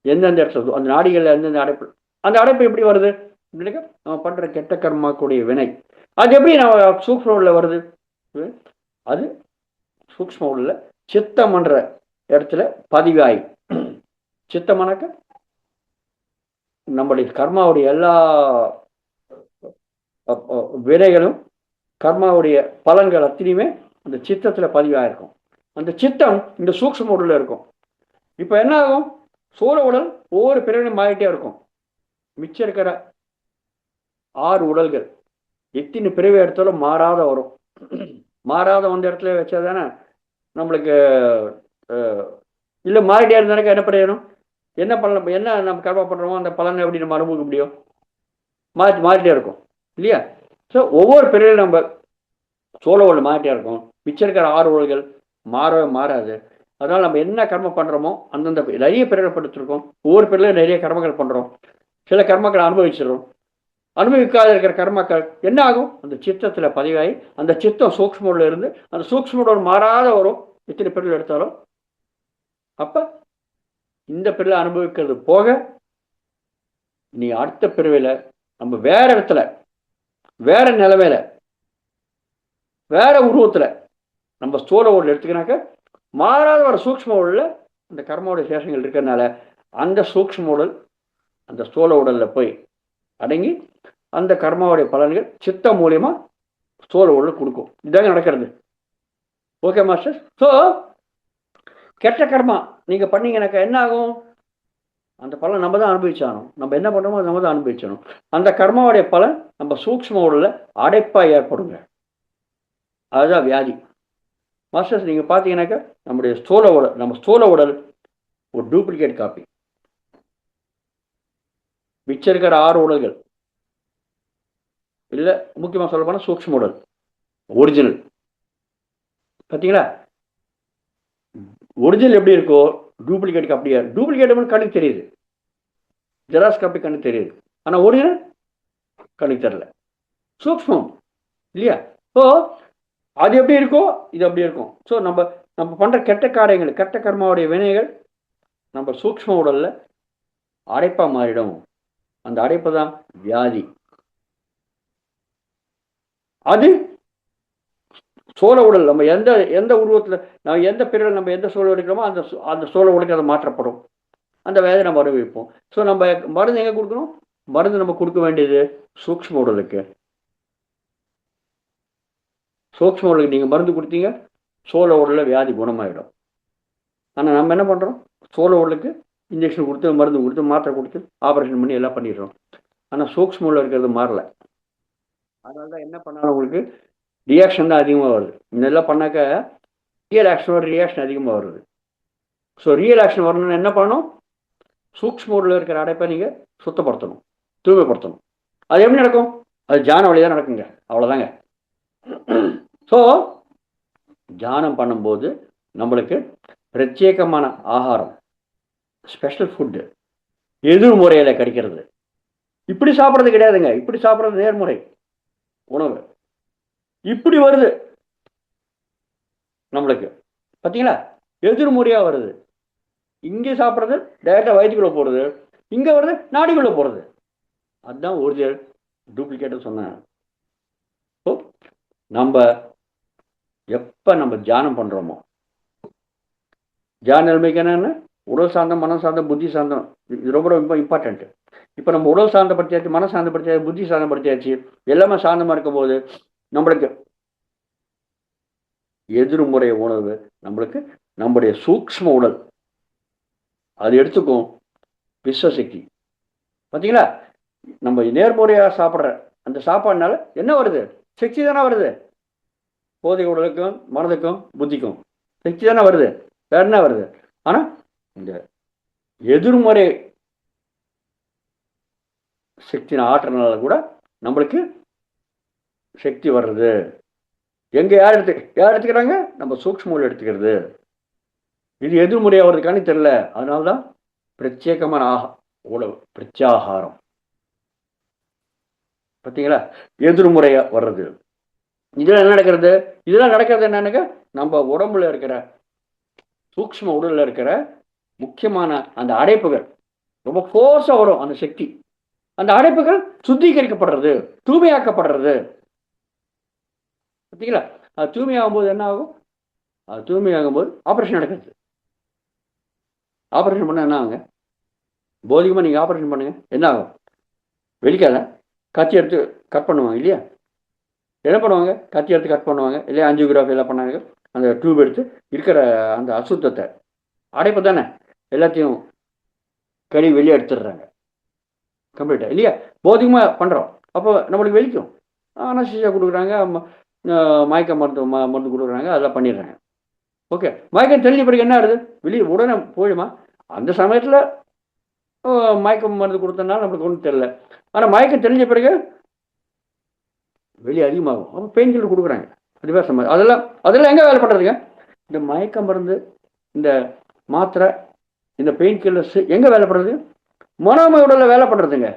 எந்தெந்த இடத்துல அந்த நாடிகளில் எந்தெந்த அடைப்பு, அந்த அடைப்பு எப்படி வருது அப்படின்னாக்க நம்ம பண்ணுற கெட்ட கர்மாக்குடைய வினை. அது எப்படி நம்ம சூக்ஷ்ம உடலில் வருது? அது சூக்ஷ்ம உடல்ல சித்தம்ன்ற இடத்துல பதிவாய். சித்தமானாக்க நம்முடைய கர்மாவுடைய எல்லா வினைகளும் கர்மாவுடைய பலன்கள் அத்தனையுமே அந்த சித்தத்தில் பதிவாயிருக்கும். அந்த சித்தம் இந்த சூக்ஷ்ம உடல்ல இருக்கும். இப்போ என்ன ஆகும்? சூழ உடல் ஒவ்வொரு பிறவிலும் மாறிட்டே இருக்கும். மிச்சம் இருக்கிற 6 உடல்கள் எத்தனை பிறவி எடுத்தாலும் மாறாத வரும். மாறாத வந்த இடத்துல வச்சா தானே நம்மளுக்கு இல்லை மாறிட்டே இருந்தானக்கா என்ன பண்ணிடணும், என்ன பண்ண என்ன நம்ம கர்மா பண்ணுறோமோ அந்த பலனை எப்படி நம்ம அனுபவிக்க முடியும்? மாறிட்டே இருக்கும் இல்லையா? ஸோ ஒவ்வொரு பிறவிலும் நம்ம சோழ உடல் மாறிட்டே இருக்கும். மிச்சம் இருக்கிற 6 உடல்கள் மாறவே மாறாது. அதனால் நம்ம என்ன கர்மம் பண்ணுறோமோ அந்தந்த நிறைய பிறகு படுத்திருக்கோம். ஒவ்வொரு பிறகு நிறைய கர்மங்கள் பண்ணுறோம். சில கர்மக்களை அனுபவிச்சிடும். அனுபவிக்காத இருக்கிற கர்மக்கள் என்ன ஆகும், அந்த சித்தத்தில் பதிவாகி அந்த சித்தம் சூக்ஷ்மோடில் இருந்து அந்த சூக்ஷ்மோட மாறாத வரும் எத்தனை பிறகு எடுத்தாலும். அப்போ இந்த பிறகு அனுபவிக்கிறது போக நீ அடுத்த பிறவில நம்ம வேற இடத்துல வேற நிலைமையில வேற உருவத்தில் நம்ம ஸ்தூல உடல் எடுத்துக்கினாக்க மாறாத ஒரு சூக்ஷ்ம உடலில் அந்த கர்மாவுடைய சேஷங்கள் இருக்கிறதுனால அந்த சூக்ஷ்ம உடல் அந்த ஸ்தூல உடலில் போய் அடங்கி அந்த கர்மாவுடைய பலன்கள் சித்த மூலியமா ஸ்தூல உடல் கொடுக்கும். இதாங்க நடக்கிறது. Okay master. ஸோ கெட்ட கர்மா நீங்கள் பண்ணீங்கன்னாக்கா என்ன ஆகும், அந்த பலன் நம்ம தான் அனுபவிச்சானோம். நம்ம என்ன பண்ணுறோமோ நம்ம தான் அனுபவிச்சணும். அந்த கர்மாவுடைய பலன் நம்ம சூக்ஷ்ம உடலில் அடைப்பாக ஏற்படுங்க. அதுதான் வியாதி. மாஸ்டர்ஸ் நீங்கள் பார்த்தீங்கன்னாக்கா நம்முடைய ஸ்தூல உடல், நம்ம ஸ்தூல உடல் ஒரு டூப்ளிகேட் காப்பி. மிச்சம் இருக்கிற 6 உடல்கள் இல்லை, முக்கியமாக சொல்ல போனால் சூக்ஷ்ம உடல் ஒரிஜினல். பார்த்தீங்களா, ஒரிஜினல் எப்படி இருக்கோ டூப்ளிகேட் காப்பியா. டூப்ளிகேட் கண்ணுக்கு தெரியுது, ஜெராக்ஸ் காப்பி கண்ணுக்கு தெரியுது, ஆனால் ஒரிஜினல் கண்ணுக்கு தெரியல. சூக்ஷ்மம் இல்லையா? ஸோ அது எப்படி இருக்கோ இது அப்படி இருக்கும். ஸோ நம்ம பண்ணுற கெட்ட காரியங்கள், கெட்ட கர்மாவுடைய வினைகள் நம்ம சூக்ஷ்ம உடலில் அடைப்பாக மாறிடும். அந்த அடைப்பு தான் வியாதி. அது சோழ உடல் நம்ம எந்த உருவத்தில் நம்ம எந்த பிறகு நம்ம எந்த சோழ எடுக்கிறோமோ அந்த சோழ உடலுக்கு அதை மாற்றப்படும். அந்த வேதை நம்ம அனுபவிப்போம். ஸோ நம்ம மருந்து எங்கே கொடுக்கணும், மருந்து நம்ம கொடுக்க வேண்டியது சூக்ஷ்ம உடலுக்கு. சூக்ஷ்ம உடலுக்கு நீங்கள் மருந்து கொடுத்தீங்க, சோழ உடலில் வியாதி குணமாயிடும். ஆனால் நம்ம என்ன பண்ணுறோம், சோழ உடலுக்கு இன்ஜெக்ஷன் கொடுத்து மருந்து கொடுத்து மாத்திரை கொடுத்து ஆப்ரேஷன் பண்ணி எல்லாம் பண்ணிடுறோம். ஆனால் சூக்ஷ்ம உடல் இருக்கிறது மாறல. அதனால தான் என்ன பண்ணாலும் உங்களுக்கு ரியாக்ஷன் தான் அதிகமாக வருது. இதெல்லாம் பண்ணாக்க ரியல் ஆக்ஷனோட ரியாக்ஷன் அதிகமாக வருது. ஸோ ரியல் ஆக்ஷன் வரணும்னு என்ன பண்ணணும், சூக்ஷ்ம உடலில் இருக்கிற அடைப்பை நீங்கள் சுத்தப்படுத்தணும், தூய்மைப்படுத்தணும். அது எப்படி நடக்கும், அது ஜான வழி தான் நடக்குங்க. அவ்வளோதாங்க. ஸோ தியானம் பண்ணும்போது நம்மளுக்கு பிரத்யேகமான ஆகாரம், ஸ்பெஷல் ஃபுட்டு எதிர் முறையில் கிடைக்கிறது. இப்படி சாப்பிட்றது கிடையாதுங்க. இப்படி சாப்பிட்றது நேர்முறை உணவு. இப்படி வருது நம்மளுக்கு, பார்த்தீங்களா, எதிர்முறையாக வருது. இங்கே சாப்பிட்றது டைரெக்டாக வயிற்றுக்குள்ளே போகிறது, இங்கே வருது நாடிக்குள்ளே போகிறது. அதுதான் ஒரிஜினல். டூப்ளிகேட்டு சொன்னேன். ஸோ நம்ம எப்போ நம்ம தியானம் பண்ணுறோமோ, தியான நிலைமைக்கு என்னென்ன உடல் சார்ந்தம், மனம் சார்ந்தம், புத்தி சார்ந்தம். இது ரொம்ப ரொம்ப இம்பார்ட்டண்ட்டு. இப்போ நம்ம உடல் சார்ந்தப்படுத்தியாச்சு, மனம் சார்ந்தப்படுத்தியாச்சு, புத்தி சார்ந்தப்படுத்தியாச்சு, எல்லாமே சார்ந்தமாக இருக்கும்போது நம்மளுக்கு எதிர்முறை உணவு நம்மளுக்கு நம்முடைய சூக்ஷ்ம உடல் அது எடுத்துக்கும் விஸ்வசக்தி. பார்த்தீங்களா, நம்ம நேர்முறையாக சாப்பிட்ற அந்த சாப்பாடுனால என்ன வருது, சக்தி தானே வருது. போதை உடலுக்கும் மனதுக்கும் புத்திக்கும் சக்தி தானே வருது, வேற என்ன வருது. ஆனால் இந்த எதிர்மறை சக்தியின் ஆற்றனால கூட நம்மளுக்கு சக்தி வர்றது. எங்கே யார் எடுத்துக்கிறாங்க, நம்ம சூக்ஷ்ம எடுத்துக்கிறது. இது எதிர்முறையாக வர்றதுக்கான தெரியல. அதனால்தான் பிரத்யேகமான உணவு, பிரத்யாகாரம். பார்த்தீங்களா, எதிர்முறையாக வர்றது. இதெல்லாம் என்ன நடக்கிறது, இதெல்லாம் நடக்கிறது என்னன்னாக்க நம்ம உடம்புல இருக்கிற சூக்ஷ்ம உடலில் இருக்கிற முக்கியமான அந்த அடைப்புகள் ரொம்ப ஃபோர்ஸாக வரும். அந்த சக்தி, அந்த அடைப்புகள் சுத்திகரிக்கப்படுறது, தூய்மையாக்கப்படுறது. பார்த்தீங்களா, அது தூய்மையாகும் போது என்ன ஆகும், அது தூய்மையாகும் போது ஆப்ரேஷன் நடக்குது. ஆப்ரேஷன் பண்ண என்ன ஆகுங்க, போதிகமாக நீங்கள் ஆப்ரேஷன் பண்ணுங்க, என்ன ஆகும், வெளிக்காத கத்தி எடுத்து கட் பண்ணுவாங்க இல்லையா. என்ன பண்ணுவாங்க, கத்தி எடுத்து கட் பண்ணுவாங்க இல்லையா, ஆஞ்சியோகிராஃபி எல்லாம் பண்ணாங்க. அந்த டியூப் எடுத்து இருக்கிற அந்த அசுத்தத்தை, அடைப்பு தானே, எல்லாத்தையும் கழுவி வெளியே எடுத்துடுறாங்க. கம்ப்ளீட்டாக இல்லையா, பௌதிகமாக பண்ணுறோம். அப்போ நம்மளுக்கு வெளிக்கும். அனஸ்தீசியா கொடுக்குறாங்க, மயக்க மருந்து கொடுக்குறாங்க, அதெல்லாம் பண்ணிடுறாங்க. ஓகே, மயக்கம் தெளிஞ்ச பிறகு என்ன ஆகுது, வெளியே உடனே போயிடுமா? அந்த சமயத்தில் மயக்கம் மருந்து கொடுத்தனால நம்மளுக்கு ஒன்றும் தெரியல. ஆனால் மயக்கம் தெளிஞ்ச பிறகு வெளியே அதிகமாகும். அப்போ பெயின் கில்லர் கொடுக்குறாங்க. அதுவே சமயம் அதெல்லாம் எங்கே வேலை பண்ணுறதுங்க? இந்த மயக்க மருந்து, இந்த மாத்திரை, இந்த பெயின் கில்லர்ஸ் எங்கே வேலை பண்ணுறது? மனோமய உடலில் வேலை பண்ணுறதுங்க.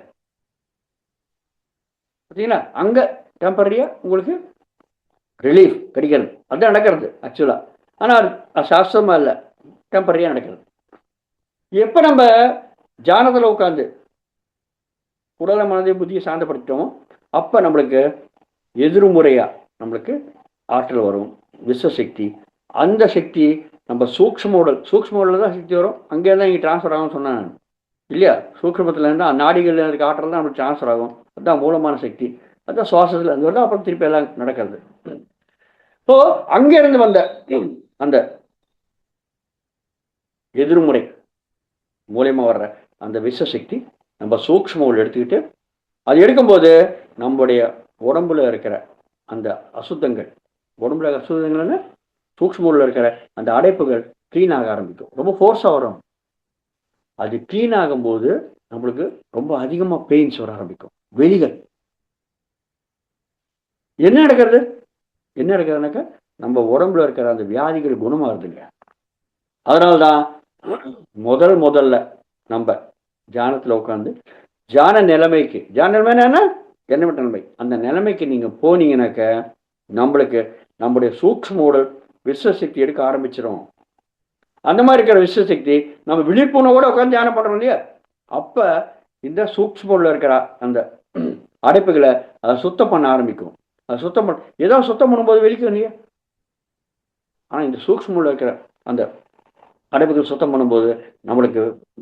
பார்த்தீங்களா, அங்கே டெம்பரரியாக உங்களுக்கு ரிலீஃப் கிடைக்கிறது. அதுதான் நடக்கிறது ஆக்சுவலாக. ஆனால் அது சாஸ்திரமாக இல்லை, டெம்பரரியாக நடக்கிறது. எப்போ நம்ம தியானத்தில் உட்காந்து உடலை மனதை புத்தியை சாந்தப்படுத்திட்டோமோ அப்போ நம்மளுக்கு எதிர்முறையாக நம்மளுக்கு ஆற்றல் வரும், விஸ்வசக்தி. அந்த சக்தி நம்ம சூக்ஷ்ம உடல் தான் சக்தி வரும். அங்கே தான் இங்கே டிரான்ஸ்ஃபர் ஆகும்னு சொன்னேன் நான் இல்லையா? சூக்ஷ்மத்தில் இருந்தால் நாடிகளில் இருக்க ஆற்றல் தான் நம்மளுக்கு டிரான்ஸ்ஃபர் ஆகும். அதுதான் மூலமான சக்தி. அதுதான் சுவாசத்தில் அது வருது. அப்புறம் திருப்பி எல்லாம் நடக்கிறது. ஸோ அங்கேருந்து வந்த அந்த எதிர்முறை மூலியமாக வர்ற அந்த விஸ்வசக்தி நம்ம சூக்ஷ்ம உடல் எடுத்துக்கிட்டு, அது எடுக்கும்போது நம்முடைய உடம்புல இருக்கிற அந்த அசுத்தங்கள், உடம்புல அசுத்தங்கள்னு சூக்ஷ்ம உடலில் இருக்கிற அந்த அடைப்புகள் க்ளீன் ஆக ஆரம்பிக்கும். ரொம்ப ஃபோர்ஸாக வரும். அது க்ளீன் ஆகும்போது நம்மளுக்கு ரொம்ப அதிகமாக பெயின்ஸ் வர ஆரம்பிக்கும், வெளிகள். என்ன நடக்கிறதுனாக்கா நம்ம உடம்புல இருக்கிற அந்த வியாதிகள் குணமாகுதுங்க. அதனால்தான் முதல்ல நம்ம தியானத்தில் உட்காந்து தியான நிலைமைக்கு, தியான நிலைமைன்னா எண்ணமற்ற நிலைமை, அந்த நிலைமைக்கு நீங்கள் போனீங்கன்னாக்க நம்மளுக்கு நம்முடைய சூக்ஷ்ம உடல் விஸ்வசக்தி எடுக்க ஆரம்பிச்சிடும். அந்த மாதிரி இருக்கிற விஸ்வசக்தி நம்ம விழிப்புணர்வோட உட்காந்து தியானம் பண்ணுறோம் இல்லையா, அப்போ இந்த சூக்ஷ்ம உடலில் இருக்கிற அந்த அடைப்புகளை அதை சுத்தம் பண்ண ஆரம்பிக்கும். அதை சுத்தம் ஏதாவது சுத்தம் பண்ணும்போது வெளிக்கும் இல்லையா? ஆனால் இந்த சூக்ஷ்ம உடலில் இருக்கிற அந்த அடைப்புகள் சுத்தம் பண்ணும்போது நம்மளுக்கு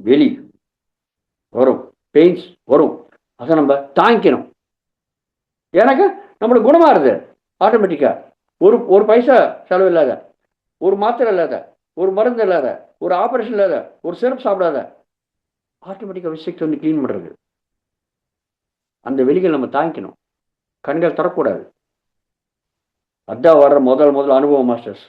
வெளி வரும், பெயின்ஸ் வரும். அதை நம்ம தாங்கிக்கணும். எனக்கு நம்மளுக்கு குணமாகுது ஆட்டோமேட்டிக்காக. ஒரு பைசா செலவு இல்லாத, ஒரு மாத்திரை இல்லாத, ஒரு மருந்து இல்லாத, ஒரு ஆப்ரேஷன் இல்லாத, ஒரு சிரப் சாப்பிடாத, ஆட்டோமேட்டிக்காக விசக்தி வந்து க்ளீன் பண்ணுறது. அந்த வெளிகள் நம்ம தாங்கிக்கணும், கண்கள் தரக்கூடாது. அதான் வர்ற முதல் அனுபவம் மாஸ்டர்ஸ்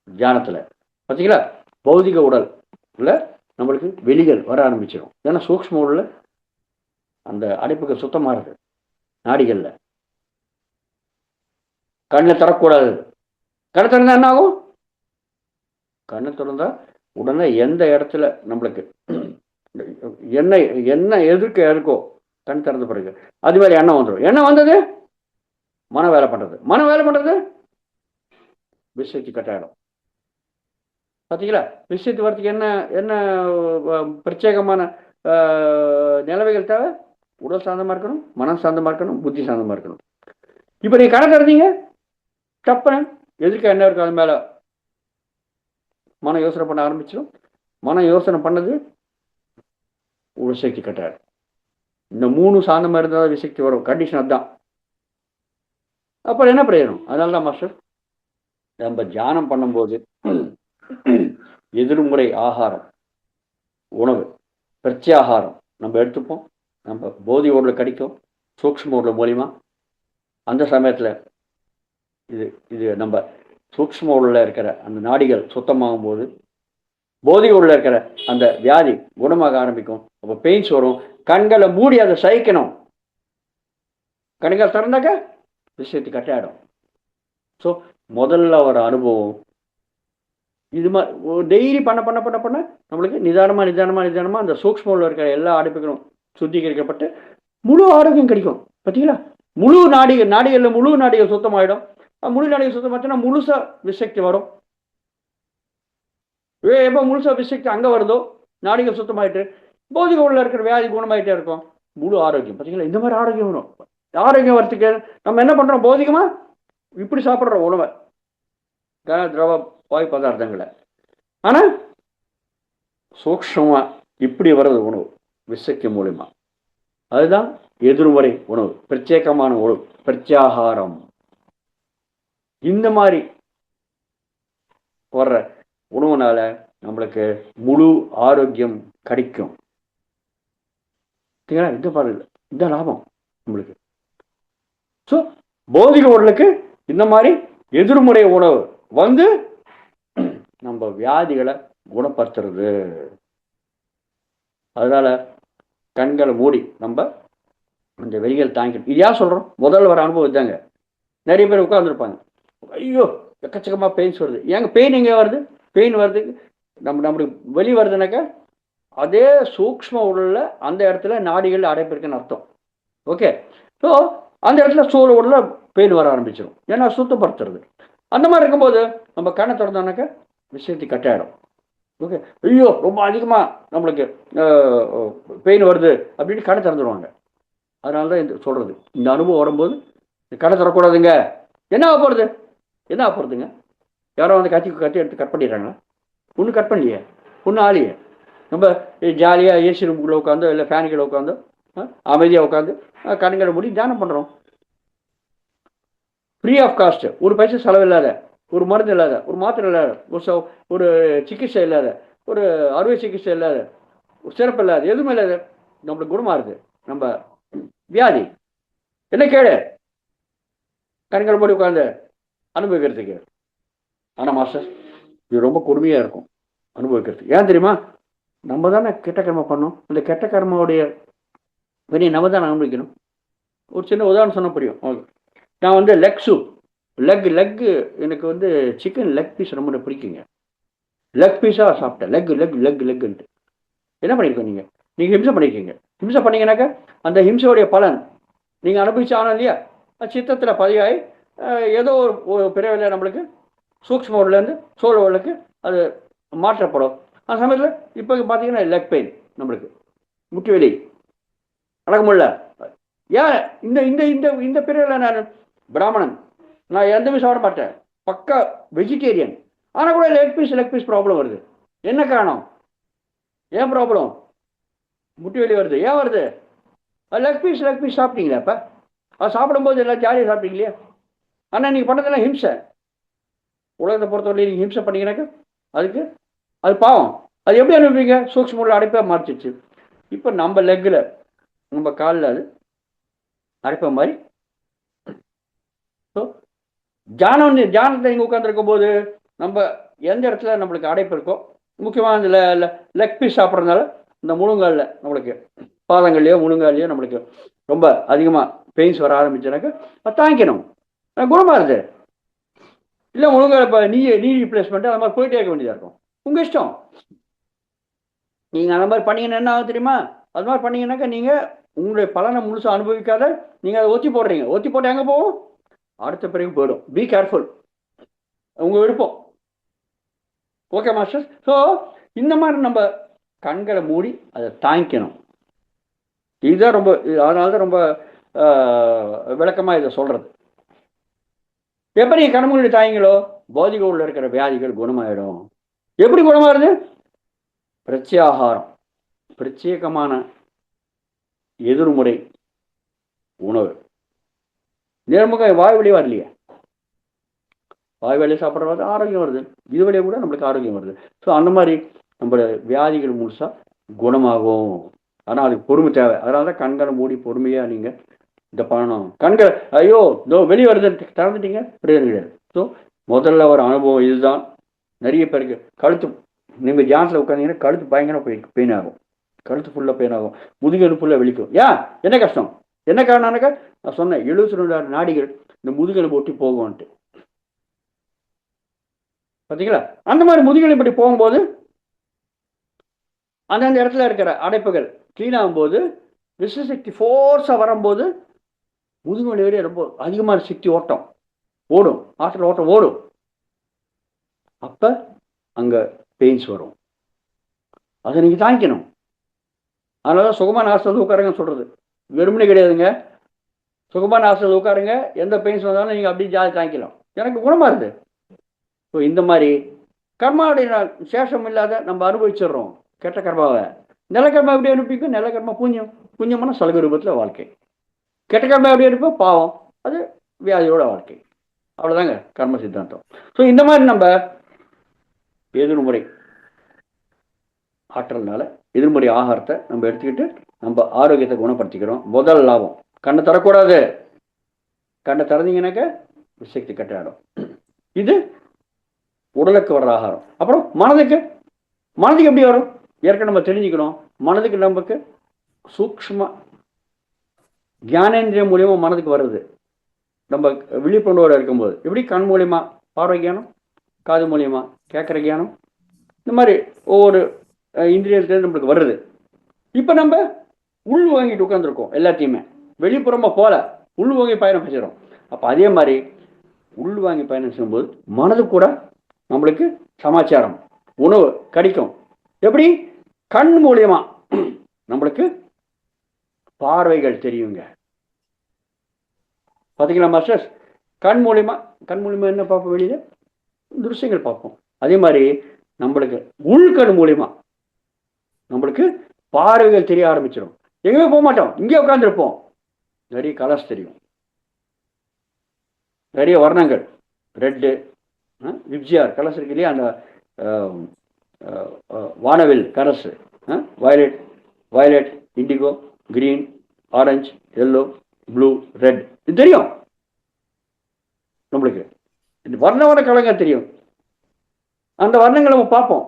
தியானத்தில். பார்த்தீங்களா, பௌதிக உடல்ல நம்மளுக்கு வெளிகள் வர ஆரம்பிச்சிடும். ஏன்னா சூக்ஷ்ம உடல்ல அந்த அடைப்புகள் சுத்தமாகுது. நாடிகளில் கண்ணை தரக்கூடாது. கண்ணை திறந்தா என்ன ஆகும்? கண்ணை திறந்தா உடனே எந்த இடத்துல நம்மளுக்கு என்ன எதிர்க்க இருக்கோ கண் திறந்த பிறகு அது மாதிரி எண்ணம் வந்துடும். எண்ணம் வந்தது மனம் வேலை பண்ணுறது விசக்தி கட்டாயிடும். பார்த்தீங்களா, விசக்தி வரத்துக்கு என்ன பிரத்யேகமான நிலவைகள் தேவை? உடல் சாந்தமாக இருக்கணும், மனம் சாந்தமாக இருக்கணும், புத்தி சாந்தமாக இருக்கணும். இப்போ நீங்கள் கணக்கு இருந்தீங்க, தப்புன்னு எதிர்க்க என்ன இருக்கும், அது மேலே மனம் யோசனை பண்ண ஆரம்பிச்சிடும். மனம் யோசனை பண்ணது விசக்தி கட்டாயிடும். இந்த 3 சாந்தமாக இருந்தால் விசக்தி வரும். கண்டிஷன் அதுதான். அப்புறம் என்ன பிரயோஜனம்? அதனால தான் மாஸ்டர் நம்ம தியானம் பண்ணும்போது எதிர்முறை ஆகாரம், உணவு, பிரத்யாகாரம் நம்ம எடுத்துப்போம். நம்ம போதி உடல் கிடைக்கும் சூக்ஷ்ம உடல் மூலிமா. அந்த சமயத்தில் இது நம்ம சூக்ஷ்ம உடலில் இருக்கிற அந்த நாடிகள் சுத்தமாகும் போது போதி உடலில் இருக்கிற அந்த வியாதி குணமாக ஆரம்பிக்கும். அப்போ பெயின்ஸ் வரும். கண்களை மூடி அதை சகிக்கணும். கண்கள் திறந்தாக்க விஷயத்து கட்டாயிடும். ஸோ முதல்ல ஒரு அனுபவம் இது மாதிரி டெய்லி பண்ண நம்மளுக்கு நிதானமாக அந்த சூக்ஷ்ம உடலில் இருக்கிற எல்லா அடைப்புகளும் சுத்திகரிக்கப்பட்டு முழு ஆரோக்கியம் கிடைக்கும். பார்த்தீங்களா, முழு நாடிகளில் முழு நாடிகள் சுத்தமாயிடும். முழு நாடிகள் சுத்தமாச்சுன்னா முழுசா விசக்தி வரும். எப்போ முழுசா விசக்தி அங்கே வருதோ நாடிகள் சுத்தமாயிட்டு பௌதிக உடலில் இருக்கிற வியாதி குணமாயிட்டே இருக்கும். முழு ஆரோக்கியம். பார்த்தீங்களா, இந்த மாதிரி ஆரோக்கியம் வரும். ஆரோக்கியம் வரத்துக்கு நம்ம என்ன பண்ணுறோம்? பௌதிகமாக இப்படி சாப்பிட்றோம் உணவை, திரவ வாயு பதார்த்தங்களை. ஆனால் சூக்ஷ்மமாக இப்படி வர்றது உணவு விசக்தி மூலிமா. அதுதான் எதிர்முறை உணவு, பிரத்யேகமான உணவு, பிரத்யாகாரம். இந்த மாதிரி வர்ற உணவுனால நம்மளுக்கு முழு ஆரோக்கியம் கிடைக்கும். சரிங்களா? இந்த பாருங்க, இந்த லாபம் நம்மளுக்கு. ஸோ பௌதிக உடலுக்கு இந்த மாதிரி எதிர்முறை உணவு வந்து நம்ம வியாதிகளை குணப்படுத்துறது. அதனால கண்களை மூடி நம்ம அந்த வெளிகள் தாங்கிக்கணும். இது யார் சொல்றோம்? முதல்ல வர அனுபவம் தாங்க. நிறைய பேர் உட்கார்ந்துருப்பாங்க, ஐயோ எக்கச்சக்கமாக பெயின்ஸ் வருது. ஏங்க பெயின் எங்கே வருது? பெயின் வருது நம்மளுக்கு வெளி வருதுனாக்கா அதே சூக்ஷ்ம உடலில் அந்த இடத்துல நாடிகள் அடைப்பு இருக்குன்னு அர்த்தம். ஓகே, ஸோ அந்த இடத்துல சூழ உடலில் பெயின் வர ஆரம்பிச்சிடும். ஏன்னா சுத்தப்படுத்துறது. அந்த மாதிரி இருக்கும்போது நம்ம கண்ணை திறந்தோம்னாக்கா விஷயத்தை கட்டாயிடும். ஓகே, ஐயோ ரொம்ப அதிகமாக நம்மளுக்கு பெயின் வருது அப்படின்னு கண்ணை திறந்துடுவாங்க. அதனால தான் இந்த சொல்கிறது, இந்த அனுபவம் வரும்போது கண்ணை தரக்கூடாதுங்க. என்ன ஆக போகிறது? என்ன ஆக போகிறதுங்க? யாரோ வந்து கத்தி எடுத்து கட் பண்ணிடுறாங்களா? ஒன்றும் கட் பண்ணலையே, ஒன்றும் ஆலையே. நம்ம ஜாலியாக ஏசி ரூமுக்குள்ளே உட்காந்தோ இல்லை ஃபேனுக்குள்ளே உட்காந்தோ அமைதியாக உட்காந்து கண்களை மூடி தியானம் பண்ணுறோம். ஃப்ரீ ஆஃப் காஸ்ட், ஒரு பைசா செலவு இல்லாத, ஒரு மருந்து இல்லாத, ஒரு மாத்திரை இல்லாத, ஒரு சிகிச்சை இல்லாத, ஒரு அறுவை சிகிச்சை இல்லாத, சிறப்பு இல்லாத, எதுவுமே இல்லாத நம்மளுக்கு குணமாக இருக்குது நம்ம வியாதி. என்ன கேடு? கண்கள் மூடி உட்காந்து அனுபவிக்கிறதுக்கு. ஆனால் மாஸ்டர் இது ரொம்ப கொடுமையாக இருக்கும் அனுபவிக்கிறதுக்கு. ஏன் தெரியுமா? நம்ம தானே கெட்ட கர்மம் பண்ணோம். அந்த கெட்ட கர்மாவுடைய வெளியே நம்ம தான் அனுபவிக்கணும். ஒரு சின்ன உதாரணம் சொன்ன புரியும். நான் வந்து லெக் சூப், லெக்கு எனக்கு வந்து சிக்கன் லெக் பீஸ் ரொம்ப பிடிக்குங்க. லெக் பீஸாக சாப்பிட்டேன். லெக்குன்ட்டு என்ன பண்ணியிருக்கோம்? நீங்கள் ஹிம்சை பண்ணியிருக்கீங்க. ஹிம்சை பண்ணீங்கன்னாக்கா அந்த ஹிம்சையுடைய பலன் நீங்கள் அனுபவிச்சு ஆனோம் இல்லையா? சித்தத்தில் பதிவாகி ஏதோ ஒரு பிறவில நம்மளுக்கு சூக்ஷ்ம உடலேருந்து சோழ உடலுக்கு அது மாற்றப்படும். அந்த சமயத்தில் இப்போ பார்த்தீங்கன்னா லெக் பெயின் நம்மளுக்கு, முட்டி வலி, நடக்க முடியல. ஏன் இந்த இந்த இந்த இந்த பிரிவில் நான் பிராமணன், நான் எந்தமே சாப்பிட மாட்டேன், பக்கா வெஜிடேரியன். ஆனால் கூட லெக் பீஸ் ப்ராப்ளம் வருது. என்ன காரணம்? ஏன் ப்ராப்ளம்? முட்டி வலி வருது. ஏன் வருது? லெக் பீஸ் சாப்பிட்டீங்களா? அப்போ அது சாப்பிடும்போது எல்லாம் ஜாலியாக சாப்பிட்டீங்களே. ஆனால் நீங்கள் பண்ணதெல்லாம் ஹிம்சை. உலகத்தை பொறுத்தவரை நீங்கள் ஹிம்சை பண்ணீங்கன்னாக்கா அதுக்கு அது பாவம். அது எப்படி அனுப்புவீங்க? சூக்ஷ்ம உள்ள அடைப்பாக மாற்றிடுச்சு. இப்போ நம்ம லெக்கில் நம்ம காலில் அது அடைப்ப மாதிரி. ஸோ தியானத்தை இங்கே உட்காந்துருக்கும் போது நம்ம எந்த இடத்துல நம்மளுக்கு அடைப்பு இருக்கோ, முக்கியமாக இந்த லெக் பீஸ் சாப்பிட்றதுனால இந்த முழுங்காலில் நம்மளுக்கு பாதங்கள்லையோ முழுங்காலையோ நம்மளுக்கு ரொம்ப அதிகமாக பெயின்ஸ் வர ஆரம்பிச்சுனாக்கா அது தாங்கிக்கணும். குணமாக இருக்குது. இல்லை முழுங்கால் இப்போ நீ ரீப்ளேஸ்மெண்ட்டு அது மாதிரி போயிட்டே இருக்க வேண்டியதாக இருக்கும். உங்கள் இஷ்டம். நீங்கள் அந்த மாதிரி பண்ணீங்கன்னா என்ன ஆகும் தெரியுமா? அது மாதிரி பண்ணீங்கன்னாக்கா நீங்கள் உங்களுடைய பலனை முழுசாக அனுபவிக்காத நீங்கள் அதை ஒத்தி போடுறீங்க. ஒத்தி போட்டு எங்கே போகும்? அடுத்த பிறகு போயிடும். பி கேர்ஃபுல், உங்கள் விருப்பம். Okay master. ஸோ இந்த மாதிரி நம்ம கண்களை மூடி அதை தாங்கிக்கணும். இதுதான் ரொம்ப, அதனால தான் ரொம்ப விளக்கமாக இதை சொல்கிறது. எப்போ நீங்கள் கண் மூடி தாங்கிங்களோ பௌதிக உள்ள இருக்கிற வியாதிகள் குணமாயிடும். எப்படி குணமாகுது? பிரத்யாகாரம், பிரத்யேகமான எதிர்முறை உணவு. நேர்முக வாய் வழி வரலையே, வாய் வழியை சாப்பிட்றது ஆரோக்கியம் வருது, இது வழியாக கூட நம்மளுக்கு ஆரோக்கியம் வருது. ஸோ அந்த மாதிரி நம்மளோட வியாதிகள் முழுசாக குணமாகும். ஆனால் அதுக்கு பொறுமை தேவை. அதனால தான் கண்களை மூடி பொறுமையாக நீங்கள் இதை பண்ணணும். கண்கள் ஐயோ இதோ வெளியே வருது திறந்துட்டீங்க பிரயோஜனம் கிடையாது. ஸோ முதல்ல ஒரு அனுபவம் இதுதான். நிறைய பேருக்கு கழுத்து, நீங்கள் தியானத்தில் உட்காந்தீங்கன்னா கழுத்து பயங்கர பெயின் ஆகும். கழுத்து ஃபுல்லாக பெயின் ஆகும், முதுகெலும்பு ஃபுல்லாக வெளிக்கும். ஏன்? என்ன கஷ்டம்? என்ன காரணம்னாக்கா நான் சொன்னேன் 72 நாடிகள் இந்த முதுகெலும்பு ஒட்டி போகும்ன்ட்டு. பார்த்தீங்களா? அந்த மாதிரி முதுகெலும்பு இப்படி போகும்போது அந்தந்த இடத்துல இருக்கிற அடைப்புகள் க்ளீன் ஆகும்போது, விசசக்தி ஃபோர்ஸாக வரும்போது முதுகு வலி ரொம்ப அதிகமான சக்தி ஓட்டம் ஓடும், ஆற்றல் ஓட்டம் ஓடும். அப்போ அங்கே பெயின்ஸ் வரும். அதை நீங்கள் தாங்கிக்கணும். அதனால தான் சுகமான ஆசிரியர் உட்காருங்கன்னு சொல்கிறது. வெறுமனே கிடையாதுங்க. சுகமான ஆசிரியர் உட்காருங்க, எந்த பெயின்ஸ் வந்தாலும் நீங்கள் அப்படியே ஜாதி தாங்கிக்கலாம். எனக்கு குணமாக இருக்குது. ஸோ இந்த மாதிரி கர்மாவுடைய சேஷம் இல்லாத நம்ம அனுபவிச்சிடுறோம் கெட்ட கர்மாவை. நல்ல கர்மா எப்படி அனுப்பிக்கும்? நல்ல கர்மா புண்ணியம், புண்ணியமான சலுகை ரூபத்தில் வாழ்க்கை. கெட்ட கர்மா எப்படி அனுப்போம்? பாவம், அது வியாதியோட வாழ்க்கை. அவ்வளோதாங்க கர்ம சித்தாந்தம். ஸோ இந்த மாதிரி நம்ம எதிர்முறை ஆற்றல்னால எதிர்மறை ஆகாரத்தை நம்ம எடுத்துக்கிட்டு நம்ம ஆரோக்கியத்தை குணப்படுத்திக்கிறோம். முதல் லாபம். கண்ணை தரக்கூடாது. கண்ணை திறந்தீங்கன்னாக்க சக்தி கட்டாயிடும். இது உடலுக்கு வர்ற ஆகாரம். அப்புறம் மனதுக்கு எப்படி வரும்? ஏற்கனவே நம்ம தெரிஞ்சுக்கணும். மனதுக்கு நமக்கு சூக்ஷ்ம ஞானேந்திரியம் மூலியமா மனதுக்கு வருது. நம்ம விழிப்புணர்வோடு இருக்கும்போது எப்படி கண் மூலியமா பார்வை ஞானம், காது மூலியமா கேட்குற ஞானம், இந்த மாதிரி ஒவ்வொரு இந்திரியத்திலேருந்து நம்மளுக்கு வருது. இப்போ நம்ம உள் வாங்கிட்டு உட்காந்துருக்கோம். எல்லாத்தையுமே வெளிப்புறமா போல உள் வாங்கி பயணம் செய்கிறோம். அப்போ அதே மாதிரி உள் வாங்கி பயணம் செய்யும்போது மனது கூட நம்மளுக்கு சமாச்சாரம் உணவு கிடைக்கும். எப்படி? கண் மூலியமா நம்மளுக்கு பார்வைகள் தெரியுங்க. பார்த்தீங்களா மாஸ்டர்ஸ்? கண் மூலியமா என்ன பார்ப்போம்? வெளியில திருஷ்யங்கள் பார்ப்போம். அதே மாதிரி நம்மளுக்கு உள்கண் மூலியமா நம்மளுக்கு பார்வைகள் தெரிய ஆரம்பிச்சிடும். எங்கேயுமே போக மாட்டோம், இங்கே உட்காந்துருப்போம். நிறைய கலர்ஸ் தெரியும், நிறைய வர்ணங்கள். ரெட்டு, விப்ஜிஆர் கலர்ஸ் இருக்கு இல்லையா, அந்த வானவில் colours, violet, indigo, green, orange, yellow, blue, red, இது தெரியும் நம்மளுக்கு. இந்த வர்ண கலங்கள் தெரியும். அந்த வர்ணங்களை நம்ம பார்ப்போம்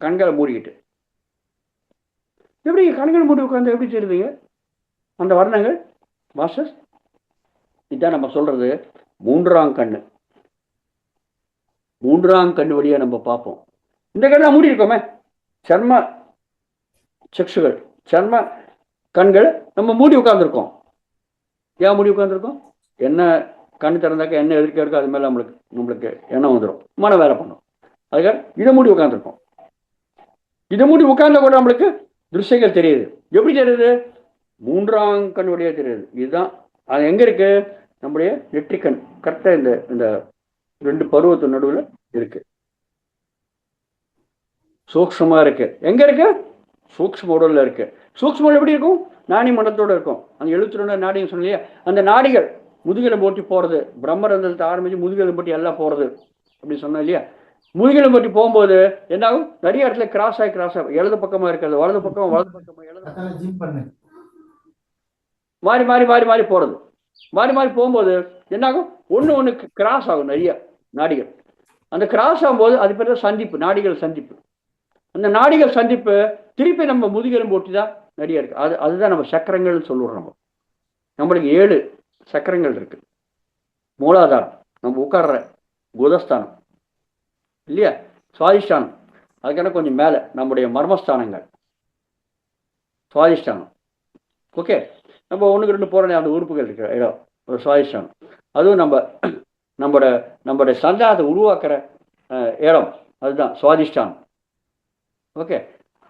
கண்களை மூடிக்கிட்டு. எப்படி கண்களை மூடி உட்காந்து எப்படி தெரியுதுங்க அந்த வர்ணங்கள் மாஸ்டர்ஸ்? இதுதான் நம்ம சொல்றது மூன்றாம் கண்ணு. மூன்றாம் கண்ணு வழியா நம்ம பார்ப்போம். இந்த கண்ணை மூடி இருக்கோமே, சர்ம சக்ஷுகள், சர்ம கண்கள் நம்ம மூடி உட்காந்துருக்கோம். ஏன் மூடி உட்காந்துருக்கோம்? என்ன கண் திறந்தாக்க என்ன எதிர்க்க இருக்கோ அது மேலே நம்மளுக்கு எண்ணம் வந்துடும், மன வேலை பண்ணும். அதுக்காக இதை மூடி உட்காந்துருக்கோம். இதை மூடி உட்கார்ந்தா கூட நம்மளுக்கு திருஷ்யங்கள் தெரியுது. எப்படி தெரியுது? மூன்றாம் கண் வழியா தெரியுது. இதுதான் அது எங்க இருக்கு? நம்முடைய நெற்றிக்கண் கரெக்டா இந்த ரெண்டு பருவத்து நடுவில் இருக்கு. சூக்ஷ்மமா இருக்கு. எங்க இருக்கு? சூக்ஷ்ம உடல்ல இருக்கு. சூக்ஷ்ம உடல் எப்படி இருக்கும்? நாடி மண்டலத்தோட இருக்கும். அந்த 72 நாடிகள் சொன்னீங்க, அந்த நாடிகள் முதுகெலும் போட்டி போறது, பிரம்மரந்தத்தை ஆரம்பிச்சு முதுகெலும் போட்டி எல்லாம் போறது அப்படின்னு சொன்னோம் இல்லையா? முதுகெலும் போட்டி போகும்போது என்ன ஆகும்? நிறைய இடத்துல கிராஸ் ஆகி இடது பக்கமா இருக்கிறது, வலது பக்கமா மாறி மாறி மாறி மாறி போறது. மாறி மாறி போகும்போது என்ன ஆகும்? ஒண்ணு கிராஸ் ஆகும் நிறைய நாடிகள். அந்த கிராஸ் ஆகும்போது அது பேர் சந்திப்பு, நாடிகள் சந்திப்பு. அந்த நாடிகள் சந்திப்பு திருப்பி நம்ம முதுகெலும் போட்டி தான் நிறைய இருக்கு. அதுதான் நம்ம சக்கரங்கள் சொல்லுவோம். நம்மளுக்கு 7 சக்கரங்கள் இருக்கு. மூலாதாரம் நம்ம உட்கார்ற குதஸ்தானம் இல்லையா, சுவாதிஷ்டானம், அதுக்கான கொஞ்சம் மேலே நம்முடைய மர்மஸ்தானங்கள், சுவாதிஷ்டானம். ஓகே, நம்ம 1-2 போகிற அந்த உறுப்புகள் இருக்கிற இடம் ஒரு சுவாதிஷ்டானம். அதுவும் நம்மளுடைய சந்தானத்தை உருவாக்குற இடம், அதுதான் சுவாதிஷ்டானம். ஓகே,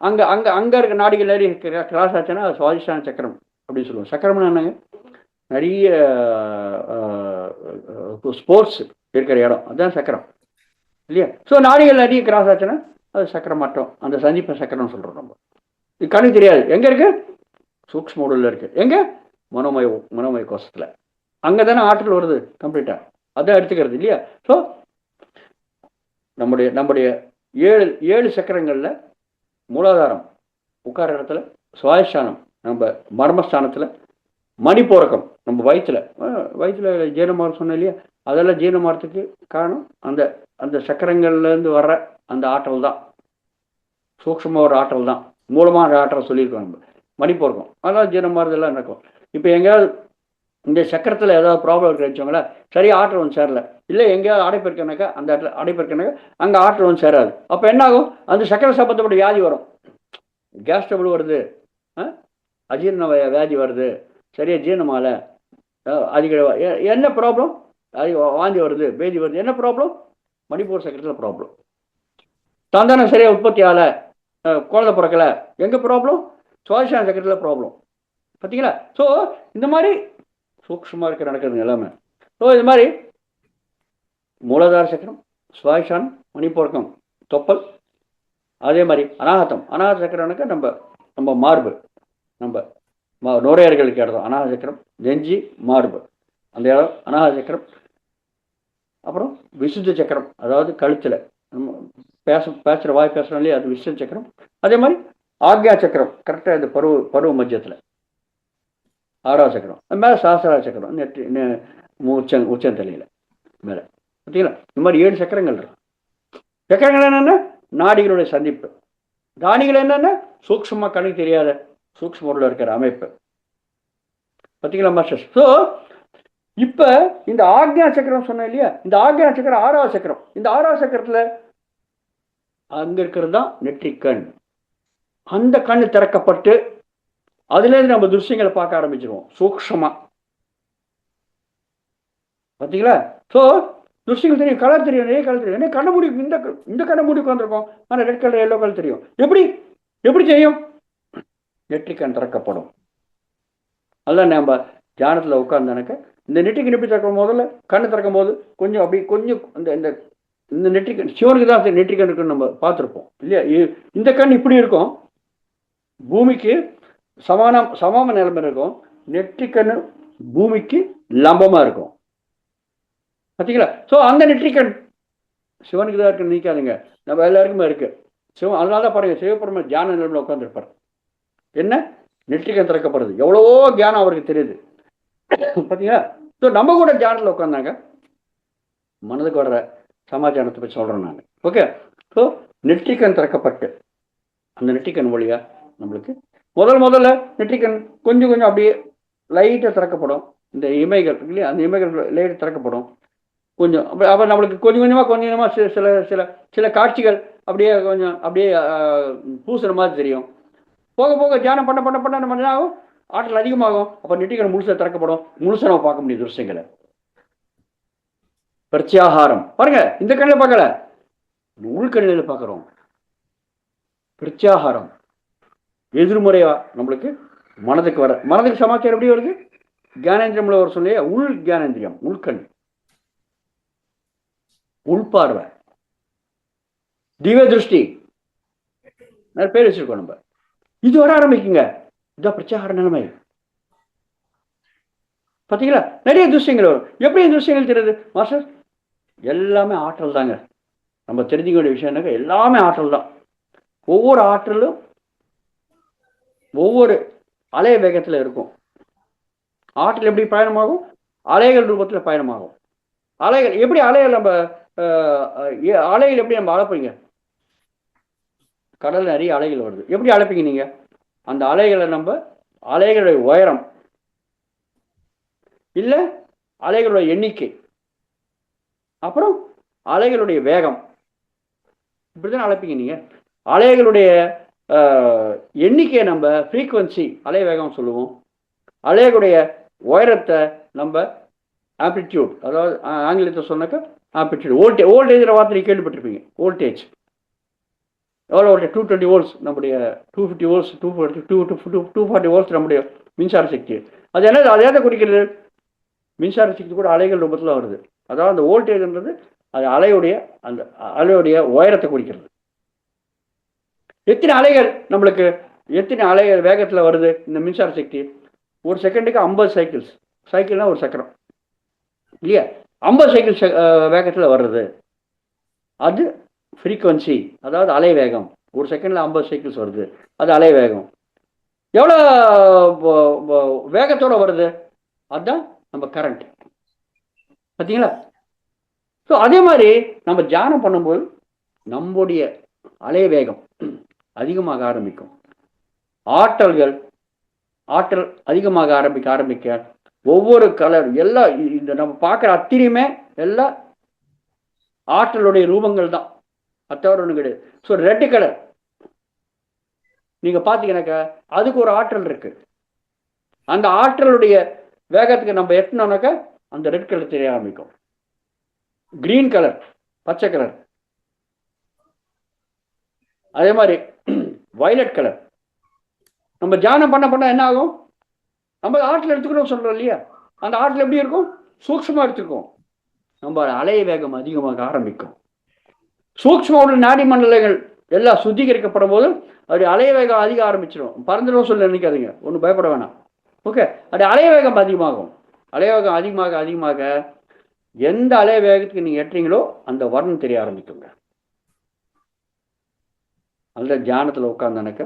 அங்கே இருக்க நாடிகள் நிறைய கிராஸ் ஆச்சுன்னா அது சுவாதிஷ்டான சக்கரம் அப்படின்னு சொல்லுவோம். சக்கரம்னு என்னங்க? நிறைய ஸ்போர்ட்ஸ் இருக்கிற இடம், அதுதான் சக்கரம் இல்லையா? ஸோ நாடிகள் நிறைய கிராஸ் ஆச்சுன்னா அது சக்கரம் மாட்டோம், அந்த சந்திப்பை சக்கரம்னு சொல்கிறோம். நம்ம இது கணக்கு தெரியாது. எங்கே இருக்கு? சூக்ஷ்ம உடலில் இருக்கு. எங்கே? மனோமய கோஷத்தில். அங்கே தானே ஆற்றல் வருது கம்ப்ளீட்டாக, அதான் எடுத்துக்கிறது இல்லையா? ஸோ நம்முடைய 7 சக்கரங்களில் மூலாதாரம் உட்கார இடத்துல, சுவாதிஷ்டானம் நம்ம மர்மஸ்தானத்தில், மணிப்பூரகம் நம்ம வயிற்றுல ஜீரணமாறு சொன்னோம் இல்லையா, அதெல்லாம் ஜீரணமாறதுக்கு காரணம் அந்த சக்கரங்கள்லேருந்து வர்ற அந்த ஆற்றல் தான். சூக்ஷ்ம ஒரு ஆற்றல் தான், மூலமான ஆற்றல் சொல்லியிருக்கோம் நம்ம. மணிப்பூரகம் அதெல்லாம் ஜீரணமாறதெல்லாம் நடக்கும். இப்போ எங்கேயாவது இந்த சக்கரத்தில் ஏதாவது ப்ராப்ளம் இருக்கிற வச்சவங்களா, சரியாக ஆற்றல் வந்து சேரல, இல்லை எங்கேயாவது அடைப்பு இருக்கனாக்கா அந்த இடத்துல அடைப்பு இருக்கனாக்கா அங்கே ஆற்றல் வந்து சேராது. அப்போ என்ன ஆகும்? அந்த சக்கர சம்பந்தப்பட்ட வியாதி வரும். கேஸ் ட்ரபிள் வருது, அஜீரண வியாதி வருது, சரியா ஜீரணமால அதிக என்ன ப்ராப்ளம்? வாந்தி வருது, பேதி வருது, என்ன ப்ராப்ளம்? மணிப்பூர் சக்கரத்தில் ப்ராப்ளம். சந்தானம் சரியா உற்பத்தி ஆகலை, குழந்தை பிறக்கலை, எங்கே ப்ராப்ளம்? சுவாதிஷ்டான சக்கரத்தில் ப்ராப்ளம். பார்த்தீங்களா? ஸோ இந்த மாதிரி சூக்ஷ்மமாக இருக்க நடக்குதுங்க எல்லாமே. ஸோ இது மாதிரி மூலாதார சக்கரம், சுவாதிஷ்டானம், மணிப்பூரகம், தொப்பல், அதே மாதிரி அநாகத சக்கரம்னாக்கா நம்ம மார்பு, நம்ம நுரையீரலுக்கு இடம் அநாகத சக்கரம், நெஞ்சி, மார்பு, அந்த இடம் அநாகத சக்கரம். அப்புறம் விசுத்த சக்கரம், அதாவது கழுத்தில் நம்ம பேசுகிற வாய் பேசுகிறோம் இல்லையா, அது விசுத்த சக்கரம். அதே மாதிரி ஆக்ஞா சக்கரம் கரெக்டாக இந்த பருவ மத்தியத்தில் 6வது சக்கரம். அது மேலே சாஸ்திரா சக்கரம் உச்சந்தலையில் மேலே பார்த்தீங்களா. இந்த மாதிரி 7 சக்கரங்கள் இருக்கு. சக்கரங்கள் என்னென்ன? நாடிகளுடைய சந்திப்பு. தானிகள் என்னென்ன? சூக்ஷ்மமாக கண்ணுக்கு தெரியாத சூக்ஷ்ம பொருள் இருக்கிற அமைப்பு. பார்த்தீங்களா மாஸ்டர்? ஸோ இப்போ இந்த ஆக்ஞா சக்கரம் சொன்னேன் இல்லையா, இந்த ஆக்ஞா சக்கரம் 6வது சக்கரம். இந்த 6வது சக்கரத்தில் அங்கே இருக்கிறது தான் நெற்றிக்கண். அந்த கண் திறக்கப்பட்டு அதுலேருந்து நம்ம திருஷ்யங்களை பார்க்க ஆரம்பிச்சிருவோம் சூக்ஷமா. பார்த்தீங்களா? ஸோ திருஷ்யங்கள் தெரியும், கலர் தெரியும், நிறைய கலர் தெரியும். கண்ண மூடி இந்த கண்ண மூடி உட்காந்துருக்கோம், ஆனால் ரெட் கலர் எல்லோ கலர் தெரியும். எப்படி தெரியும்? நெற்றிக்கண் திறக்கப்படும். அதுதான் நம்ம தியானத்தில் உட்கார்ந்தானக்க இந்த நெற்றிக்கண் எப்படி திறக்கும், முதல்ல கண்ணு திறக்கும் போது கொஞ்சம் அப்படி கொஞ்சம் இந்த இந்த நெற்றிக்கண் சிவனுக்கு தான் நெற்றிக்கண் இருக்குன்னு நம்ம பார்த்துருப்போம் இல்லையா. இந்த கண் இப்படி இருக்கும், பூமிக்கு சமமான நிலைமை இருக்கும். நெற்றிக்கண் பூமிக்கு லம்பமா இருக்கும். பார்த்தீங்களா? ஸோ அந்த நெற்றிக்கண் சிவனுக்கு தான் இருக்குன்னு நினைக்காதுங்க, நம்ம எல்லாருக்குமே இருக்கு. சிவன் அதனால தான் பாருங்க, சிவபெருமை தியான நிலைமையில் உட்காந்துருப்பார். என்ன? நெற்றிக்கண் திறக்கப்படுறது. எவ்வளவோ தியானம் அவருக்கு தெரியுது. பார்த்தீங்களா? ஸோ நம்ம கூட தியானத்தில் உட்காந்தாங்க, மனதுக்கு வர்ற சமாச்சாரத்தை பற்றி சொல்கிறேன் நான். ஓகே. ஸோ நெற்றிக்கண் திறக்கப்பட்டு அந்த நெற்றிக்கண் வழியா நம்மளுக்கு முதல்ல நெற்றிக்கண் கொஞ்சம் அப்படியே லைட்டாக திறக்கப்படும். இந்த இமைகள் இல்லையா, அந்த இமைகள் லைட்டாக திறக்கப்படும் கொஞ்சம். அப்போ நம்மளுக்கு கொஞ்சமாக சில சில சில காட்சிகள் அப்படியே பூசுற மாதிரி தெரியும். போக போக தியானம் பண்ண நம்ம என்ன ஆகும், ஆற்றல் அதிகமாகும். அப்போ நெற்றிக்கண் முழுசாக திறக்கப்படும். முழுசாக நம்ம பார்க்க முடியும் திருஷ்யங்களை. பிரத்யாகாரம் பாருங்க, இந்த கண்ணில் பார்க்கல, உள்கண்ணில் பார்க்குறோம். பிரத்யாகாரம் எதிர்முறையா நம்மளுக்கு மனதுக்கு சமாச்சாரம் எப்படி வருது? ஜானேந்திரியம்ல ஒரு சொல்லிய உள் ஜானேந்திரியம், உள்கண், உள்பார்வை, திவ்ய திருஷ்டி பேர் வச்சிருக்கோம் நம்ம. இது வர ஆரம்பிக்குங்க. இதுதான் பிரத்யாகார நிலைமை. பார்த்தீங்களா? நிறைய திருஷ்யங்கள் வரும். எப்படி திருஷ்யங்கள் தெரியுது மாஸ்டர்? எல்லாமே ஆற்றல் தாங்க. நம்ம தெரிஞ்சுக்க வேண்டிய விஷயம் என்னங்க, எல்லாமே ஆற்றல் தான். ஒவ்வொரு ஆற்றலும் ஒவ்வொரு அலை வேகத்தில் இருக்கும். ஆற்றல் எப்படி பயணமாகும்? அலைகள் ரூபத்தில் பயணமாகும். அலைகள் எப்படி அலைகள் நம்ம அலைகள் எப்படி நம்ம அளப்பீங்க? கடல் நிறைய அலைகள் வருது, எப்படி அழைப்பீங்க நீங்க? அந்த அலைகளை நம்ம அலைகளுடைய உயரம் இல்லை அலைகளுடைய எண்ணிக்கை, அப்புறம் அலைகளுடைய வேகம், இப்படிதான் அழைப்பீங்க நீங்க. அலைகளுடைய எண்ணிக்கையை நம்ம ஃப்ரீக்குவன்சி அலை வேகம் சொல்லுவோம். அலைகளுடைய உயரத்தை நம்ம ஆம்பிடியூட், அதாவது ஆங்கிலத்தை சொன்னாக்க ஆம்பிடியூட். வோல்டேஜ் வார்த்தை கேள்விப்பட்டிருப்பீங்க. வோல்டேஜ் எவ்வளோ வோல்டேஜ்? 220 வோல்ட்ஸ் நம்முடைய 250 வோல்ட்ஸ் 240 வோல்ட்ஸ் நம்முடைய மின்சார சக்தி. அது என்னது? அதை எதை குறிக்கிறது? மின்சார சக்தி கூட அலைகள் ரூபத்தில் வருது. அதாவது அந்த வோல்டேஜ்ன்றது அது அலையுடைய உயரத்தை குறிக்கிறது. எத்தனை அலைகள் நம்மளுக்கு, எத்தனை அலைகள் வேகத்தில் வருது இந்த மின்சார சக்தி? ஒரு செகண்டுக்கு 50 சைக்கிள்ஸ். சைக்கிள்னா ஒரு சக்கரம் இல்லையா, 50 சைக்கிள் வேகத்தில் வர்றது. அது ஃப்ரீக்குவன்சி, அதாவது அலை வேகம். ஒரு செகண்டில் 50 சைக்கிள்ஸ் வருது, அது அலை வேகம். எவ்வளோ வேகத்தோடு வருது? அதுதான் நம்ம கரண்ட். பார்த்தீங்களா? ஸோ அதே மாதிரி நம்ம தியானம் பண்ணும்போது நம்முடைய அலை வேகம் அதிகமாக ஆரம்பிக்கும். ஆற்றல் அதிகமாக ஆரம்பிக்க ஒவ்வொரு கலர் எல்லாம் இந்த நம்ம பார்க்குற அத்திரியுமே எல்லாம் ஆற்றலுடைய ரூபங்கள் தான், அத்தவறு ஒன்று கிடையாது. ஸோ ரெட் கலர் நீங்கள் பார்த்தீங்கன்னாக்கா அதுக்கு ஒரு ஆற்றல் இருக்கு. அந்த ஆற்றலுடைய வேகத்துக்கு நம்ம எட்டினோம்னாக்கா அந்த ரெட் கலர் தெரிய ஆரம்பிக்கும். கிரீன் கலர், பச்சை கலர், அதே மாதிரி வயலட் கலர். நம்ம தியானம் பண்ண என்ன ஆகும்? நம்ம ஆற்றல் எடுத்துக்கணும் சொல்றோம் இல்லையா, அந்த ஆற்றல் எப்படி இருக்கும்? சூக்ஷ்மா எடுத்துக்கும். நம்ம அலை வேகம் அதிகமாக ஆரம்பிக்கும். சூக்ஷ்ம நாடி மண்டலங்கள் எல்லாம் சுத்திகரிக்கப்படும் போது அது அலை வேகம் அதிக ஆரம்பிச்சிடும். பறந்துடும் சொல்ல நினைக்காதீங்க, ஒன்றும் பயப்பட வேணாம். ஓகே, அது அலை வேகம் அதிகமாகும். அலை வேகம் அதிகமாக எந்த அலை வேகத்துக்கு நீங்க ஏற்றீங்களோ அந்த வர்ணம் தெரிய ஆரம்பிக்குங்க. அந்த தியானத்தில் உட்கார்ந்தனக்க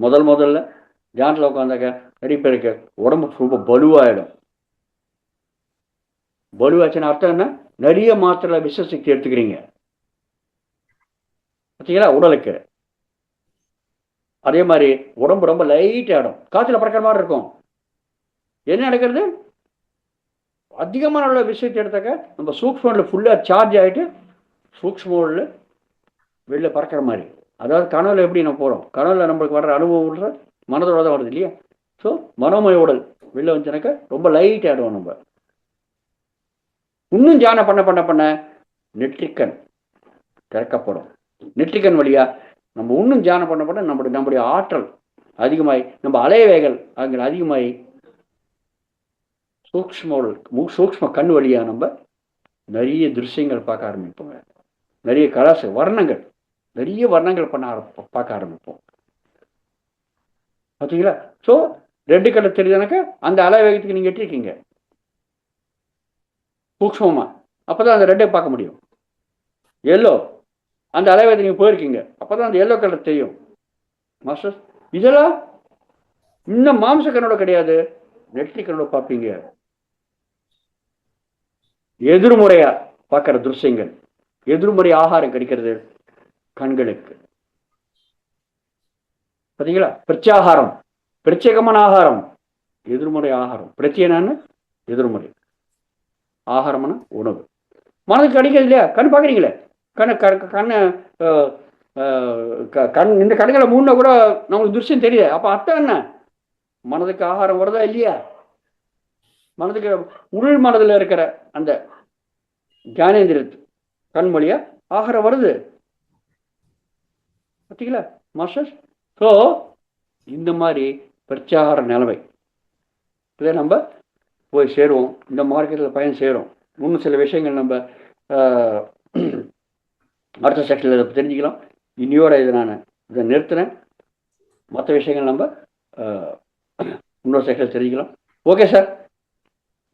முதல்ல தியானத்தில் உட்காந்தாக்க நிறைய பேருக்கு உடம்பு ரொம்ப பலுவாயிடும். பலுவாச்சுன்னு அர்த்தம் என்ன? நிறைய மாத்திரை விஷசக்தி எடுத்துக்கிறீங்க பார்த்தீங்களா உடலுக்கு. அதே மாதிரி உடம்பு ரொம்ப லைட் ஆகிடும், காற்றுல பறக்கிற மாதிரி இருக்கும். என்ன நடக்கிறது? அதிகமான உள்ள விஷயத்தை எடுத்தாக்க நம்ம சூக்ஷ்மோடில் ஃபுல்லாக சார்ஜ் ஆகிட்டு சூக்ஷ்மோடில் வெளில பறக்கிற மாதிரி. அதாவது கனவுல எப்படி நம்ம போகிறோம், கனவுல நம்மளுக்கு வர்ற அனுபவம் மனதோட தான் வருது இல்லையா? ஸோ மனோமய உடல் வெளில வந்துச்சுனாக்கா ரொம்ப லைட் ஆகிடுவோம் நம்ம. இன்னும் தியானம் பண்ண பண்ண பண்ண நெற்றிக்கண் திறக்கப்படும். நெற்றிக்கண் வழியா நம்ம இன்னும் தியானம் பண்ண பண்ண நம்முடைய ஆற்றல் அதிகமாகி நம்ம அலைவேகள் அங்கே அதிகமாகி சூக்ஷ்ம கண் வழியா நம்ம நிறைய திருஷ்யங்கள் பார்க்க ஆரம்பிப்போங்க. நிறைய கலாச வர்ணங்கள், நிறைய வர்ணங்கள் பார்க்க ஆரம்பிப்போம் பார்த்தீங்களா? ஸோ ரெண்டு கலர் தெரியுதுனாக்கா அந்த அலைவேகத்துக்கு நீங்கள் எட்டிருக்கீங்க சூக்ஷ்மமா, அப்போதான் அந்த ரெட்டை பார்க்க முடியும். எல்லோ அந்த அலைவேகத்தை நீங்கள் போயிருக்கீங்க, அப்போதான் அந்த எல்லோ கலர் தெரியும் மாஸ்டர். இதெல்லாம் இன்னும் மாம்ச கண்ணோட கிடையாது, நெற்றி கண்ணோட பார்ப்பீங்க. எதிர்முறையா பார்க்குற திருஷ்யங்கள், எதிர்முறை ஆகாரம் கிடைக்கிறது கண்களுக்கு பார்த்தீங்களா? பிரத்யாகாரம், பிரத்யேகமான ஆகாரம், எதிர்முறை ஆகாரம். பிரத்யேகன்னு எதிர்முறை ஆகாரமான உணவு மனதுக்கு கிடைக்கிறது இல்லையா? கண் பார்க்குறீங்களே, கண் இந்த கண்களை மூணு கூட நம்மளுக்கு திருஷ்யம் தெரியுது. அப்போ அர்த்தம் என்ன? மனதுக்கு ஆகாரம் வருதா இல்லையா? மனதுக்கு உள் மனதில் இருக்கிற அந்த ஞானேந்திர கண் வழியா ஆகாரம் வருது பார்த்தீங்களா மாஸ்டர்? ஸோ இந்த மாதிரி பிரச்சார நிலைமை இதை நம்ம போய் சேருவோம், இந்த மார்க்கெட்டில் பயன் சேரும். இன்னும் சில விஷயங்கள் நம்ம அடுத்த செக்ஷனில் இதை தெரிஞ்சுக்கலாம். இன்னையோட இதை நான் இதை நிறுத்துறேன். மற்ற விஷயங்கள் நம்ம இன்னொரு செக்ஷனில் தெரிஞ்சுக்கலாம். Okay sir,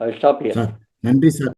I stop here. நன்றி சார்.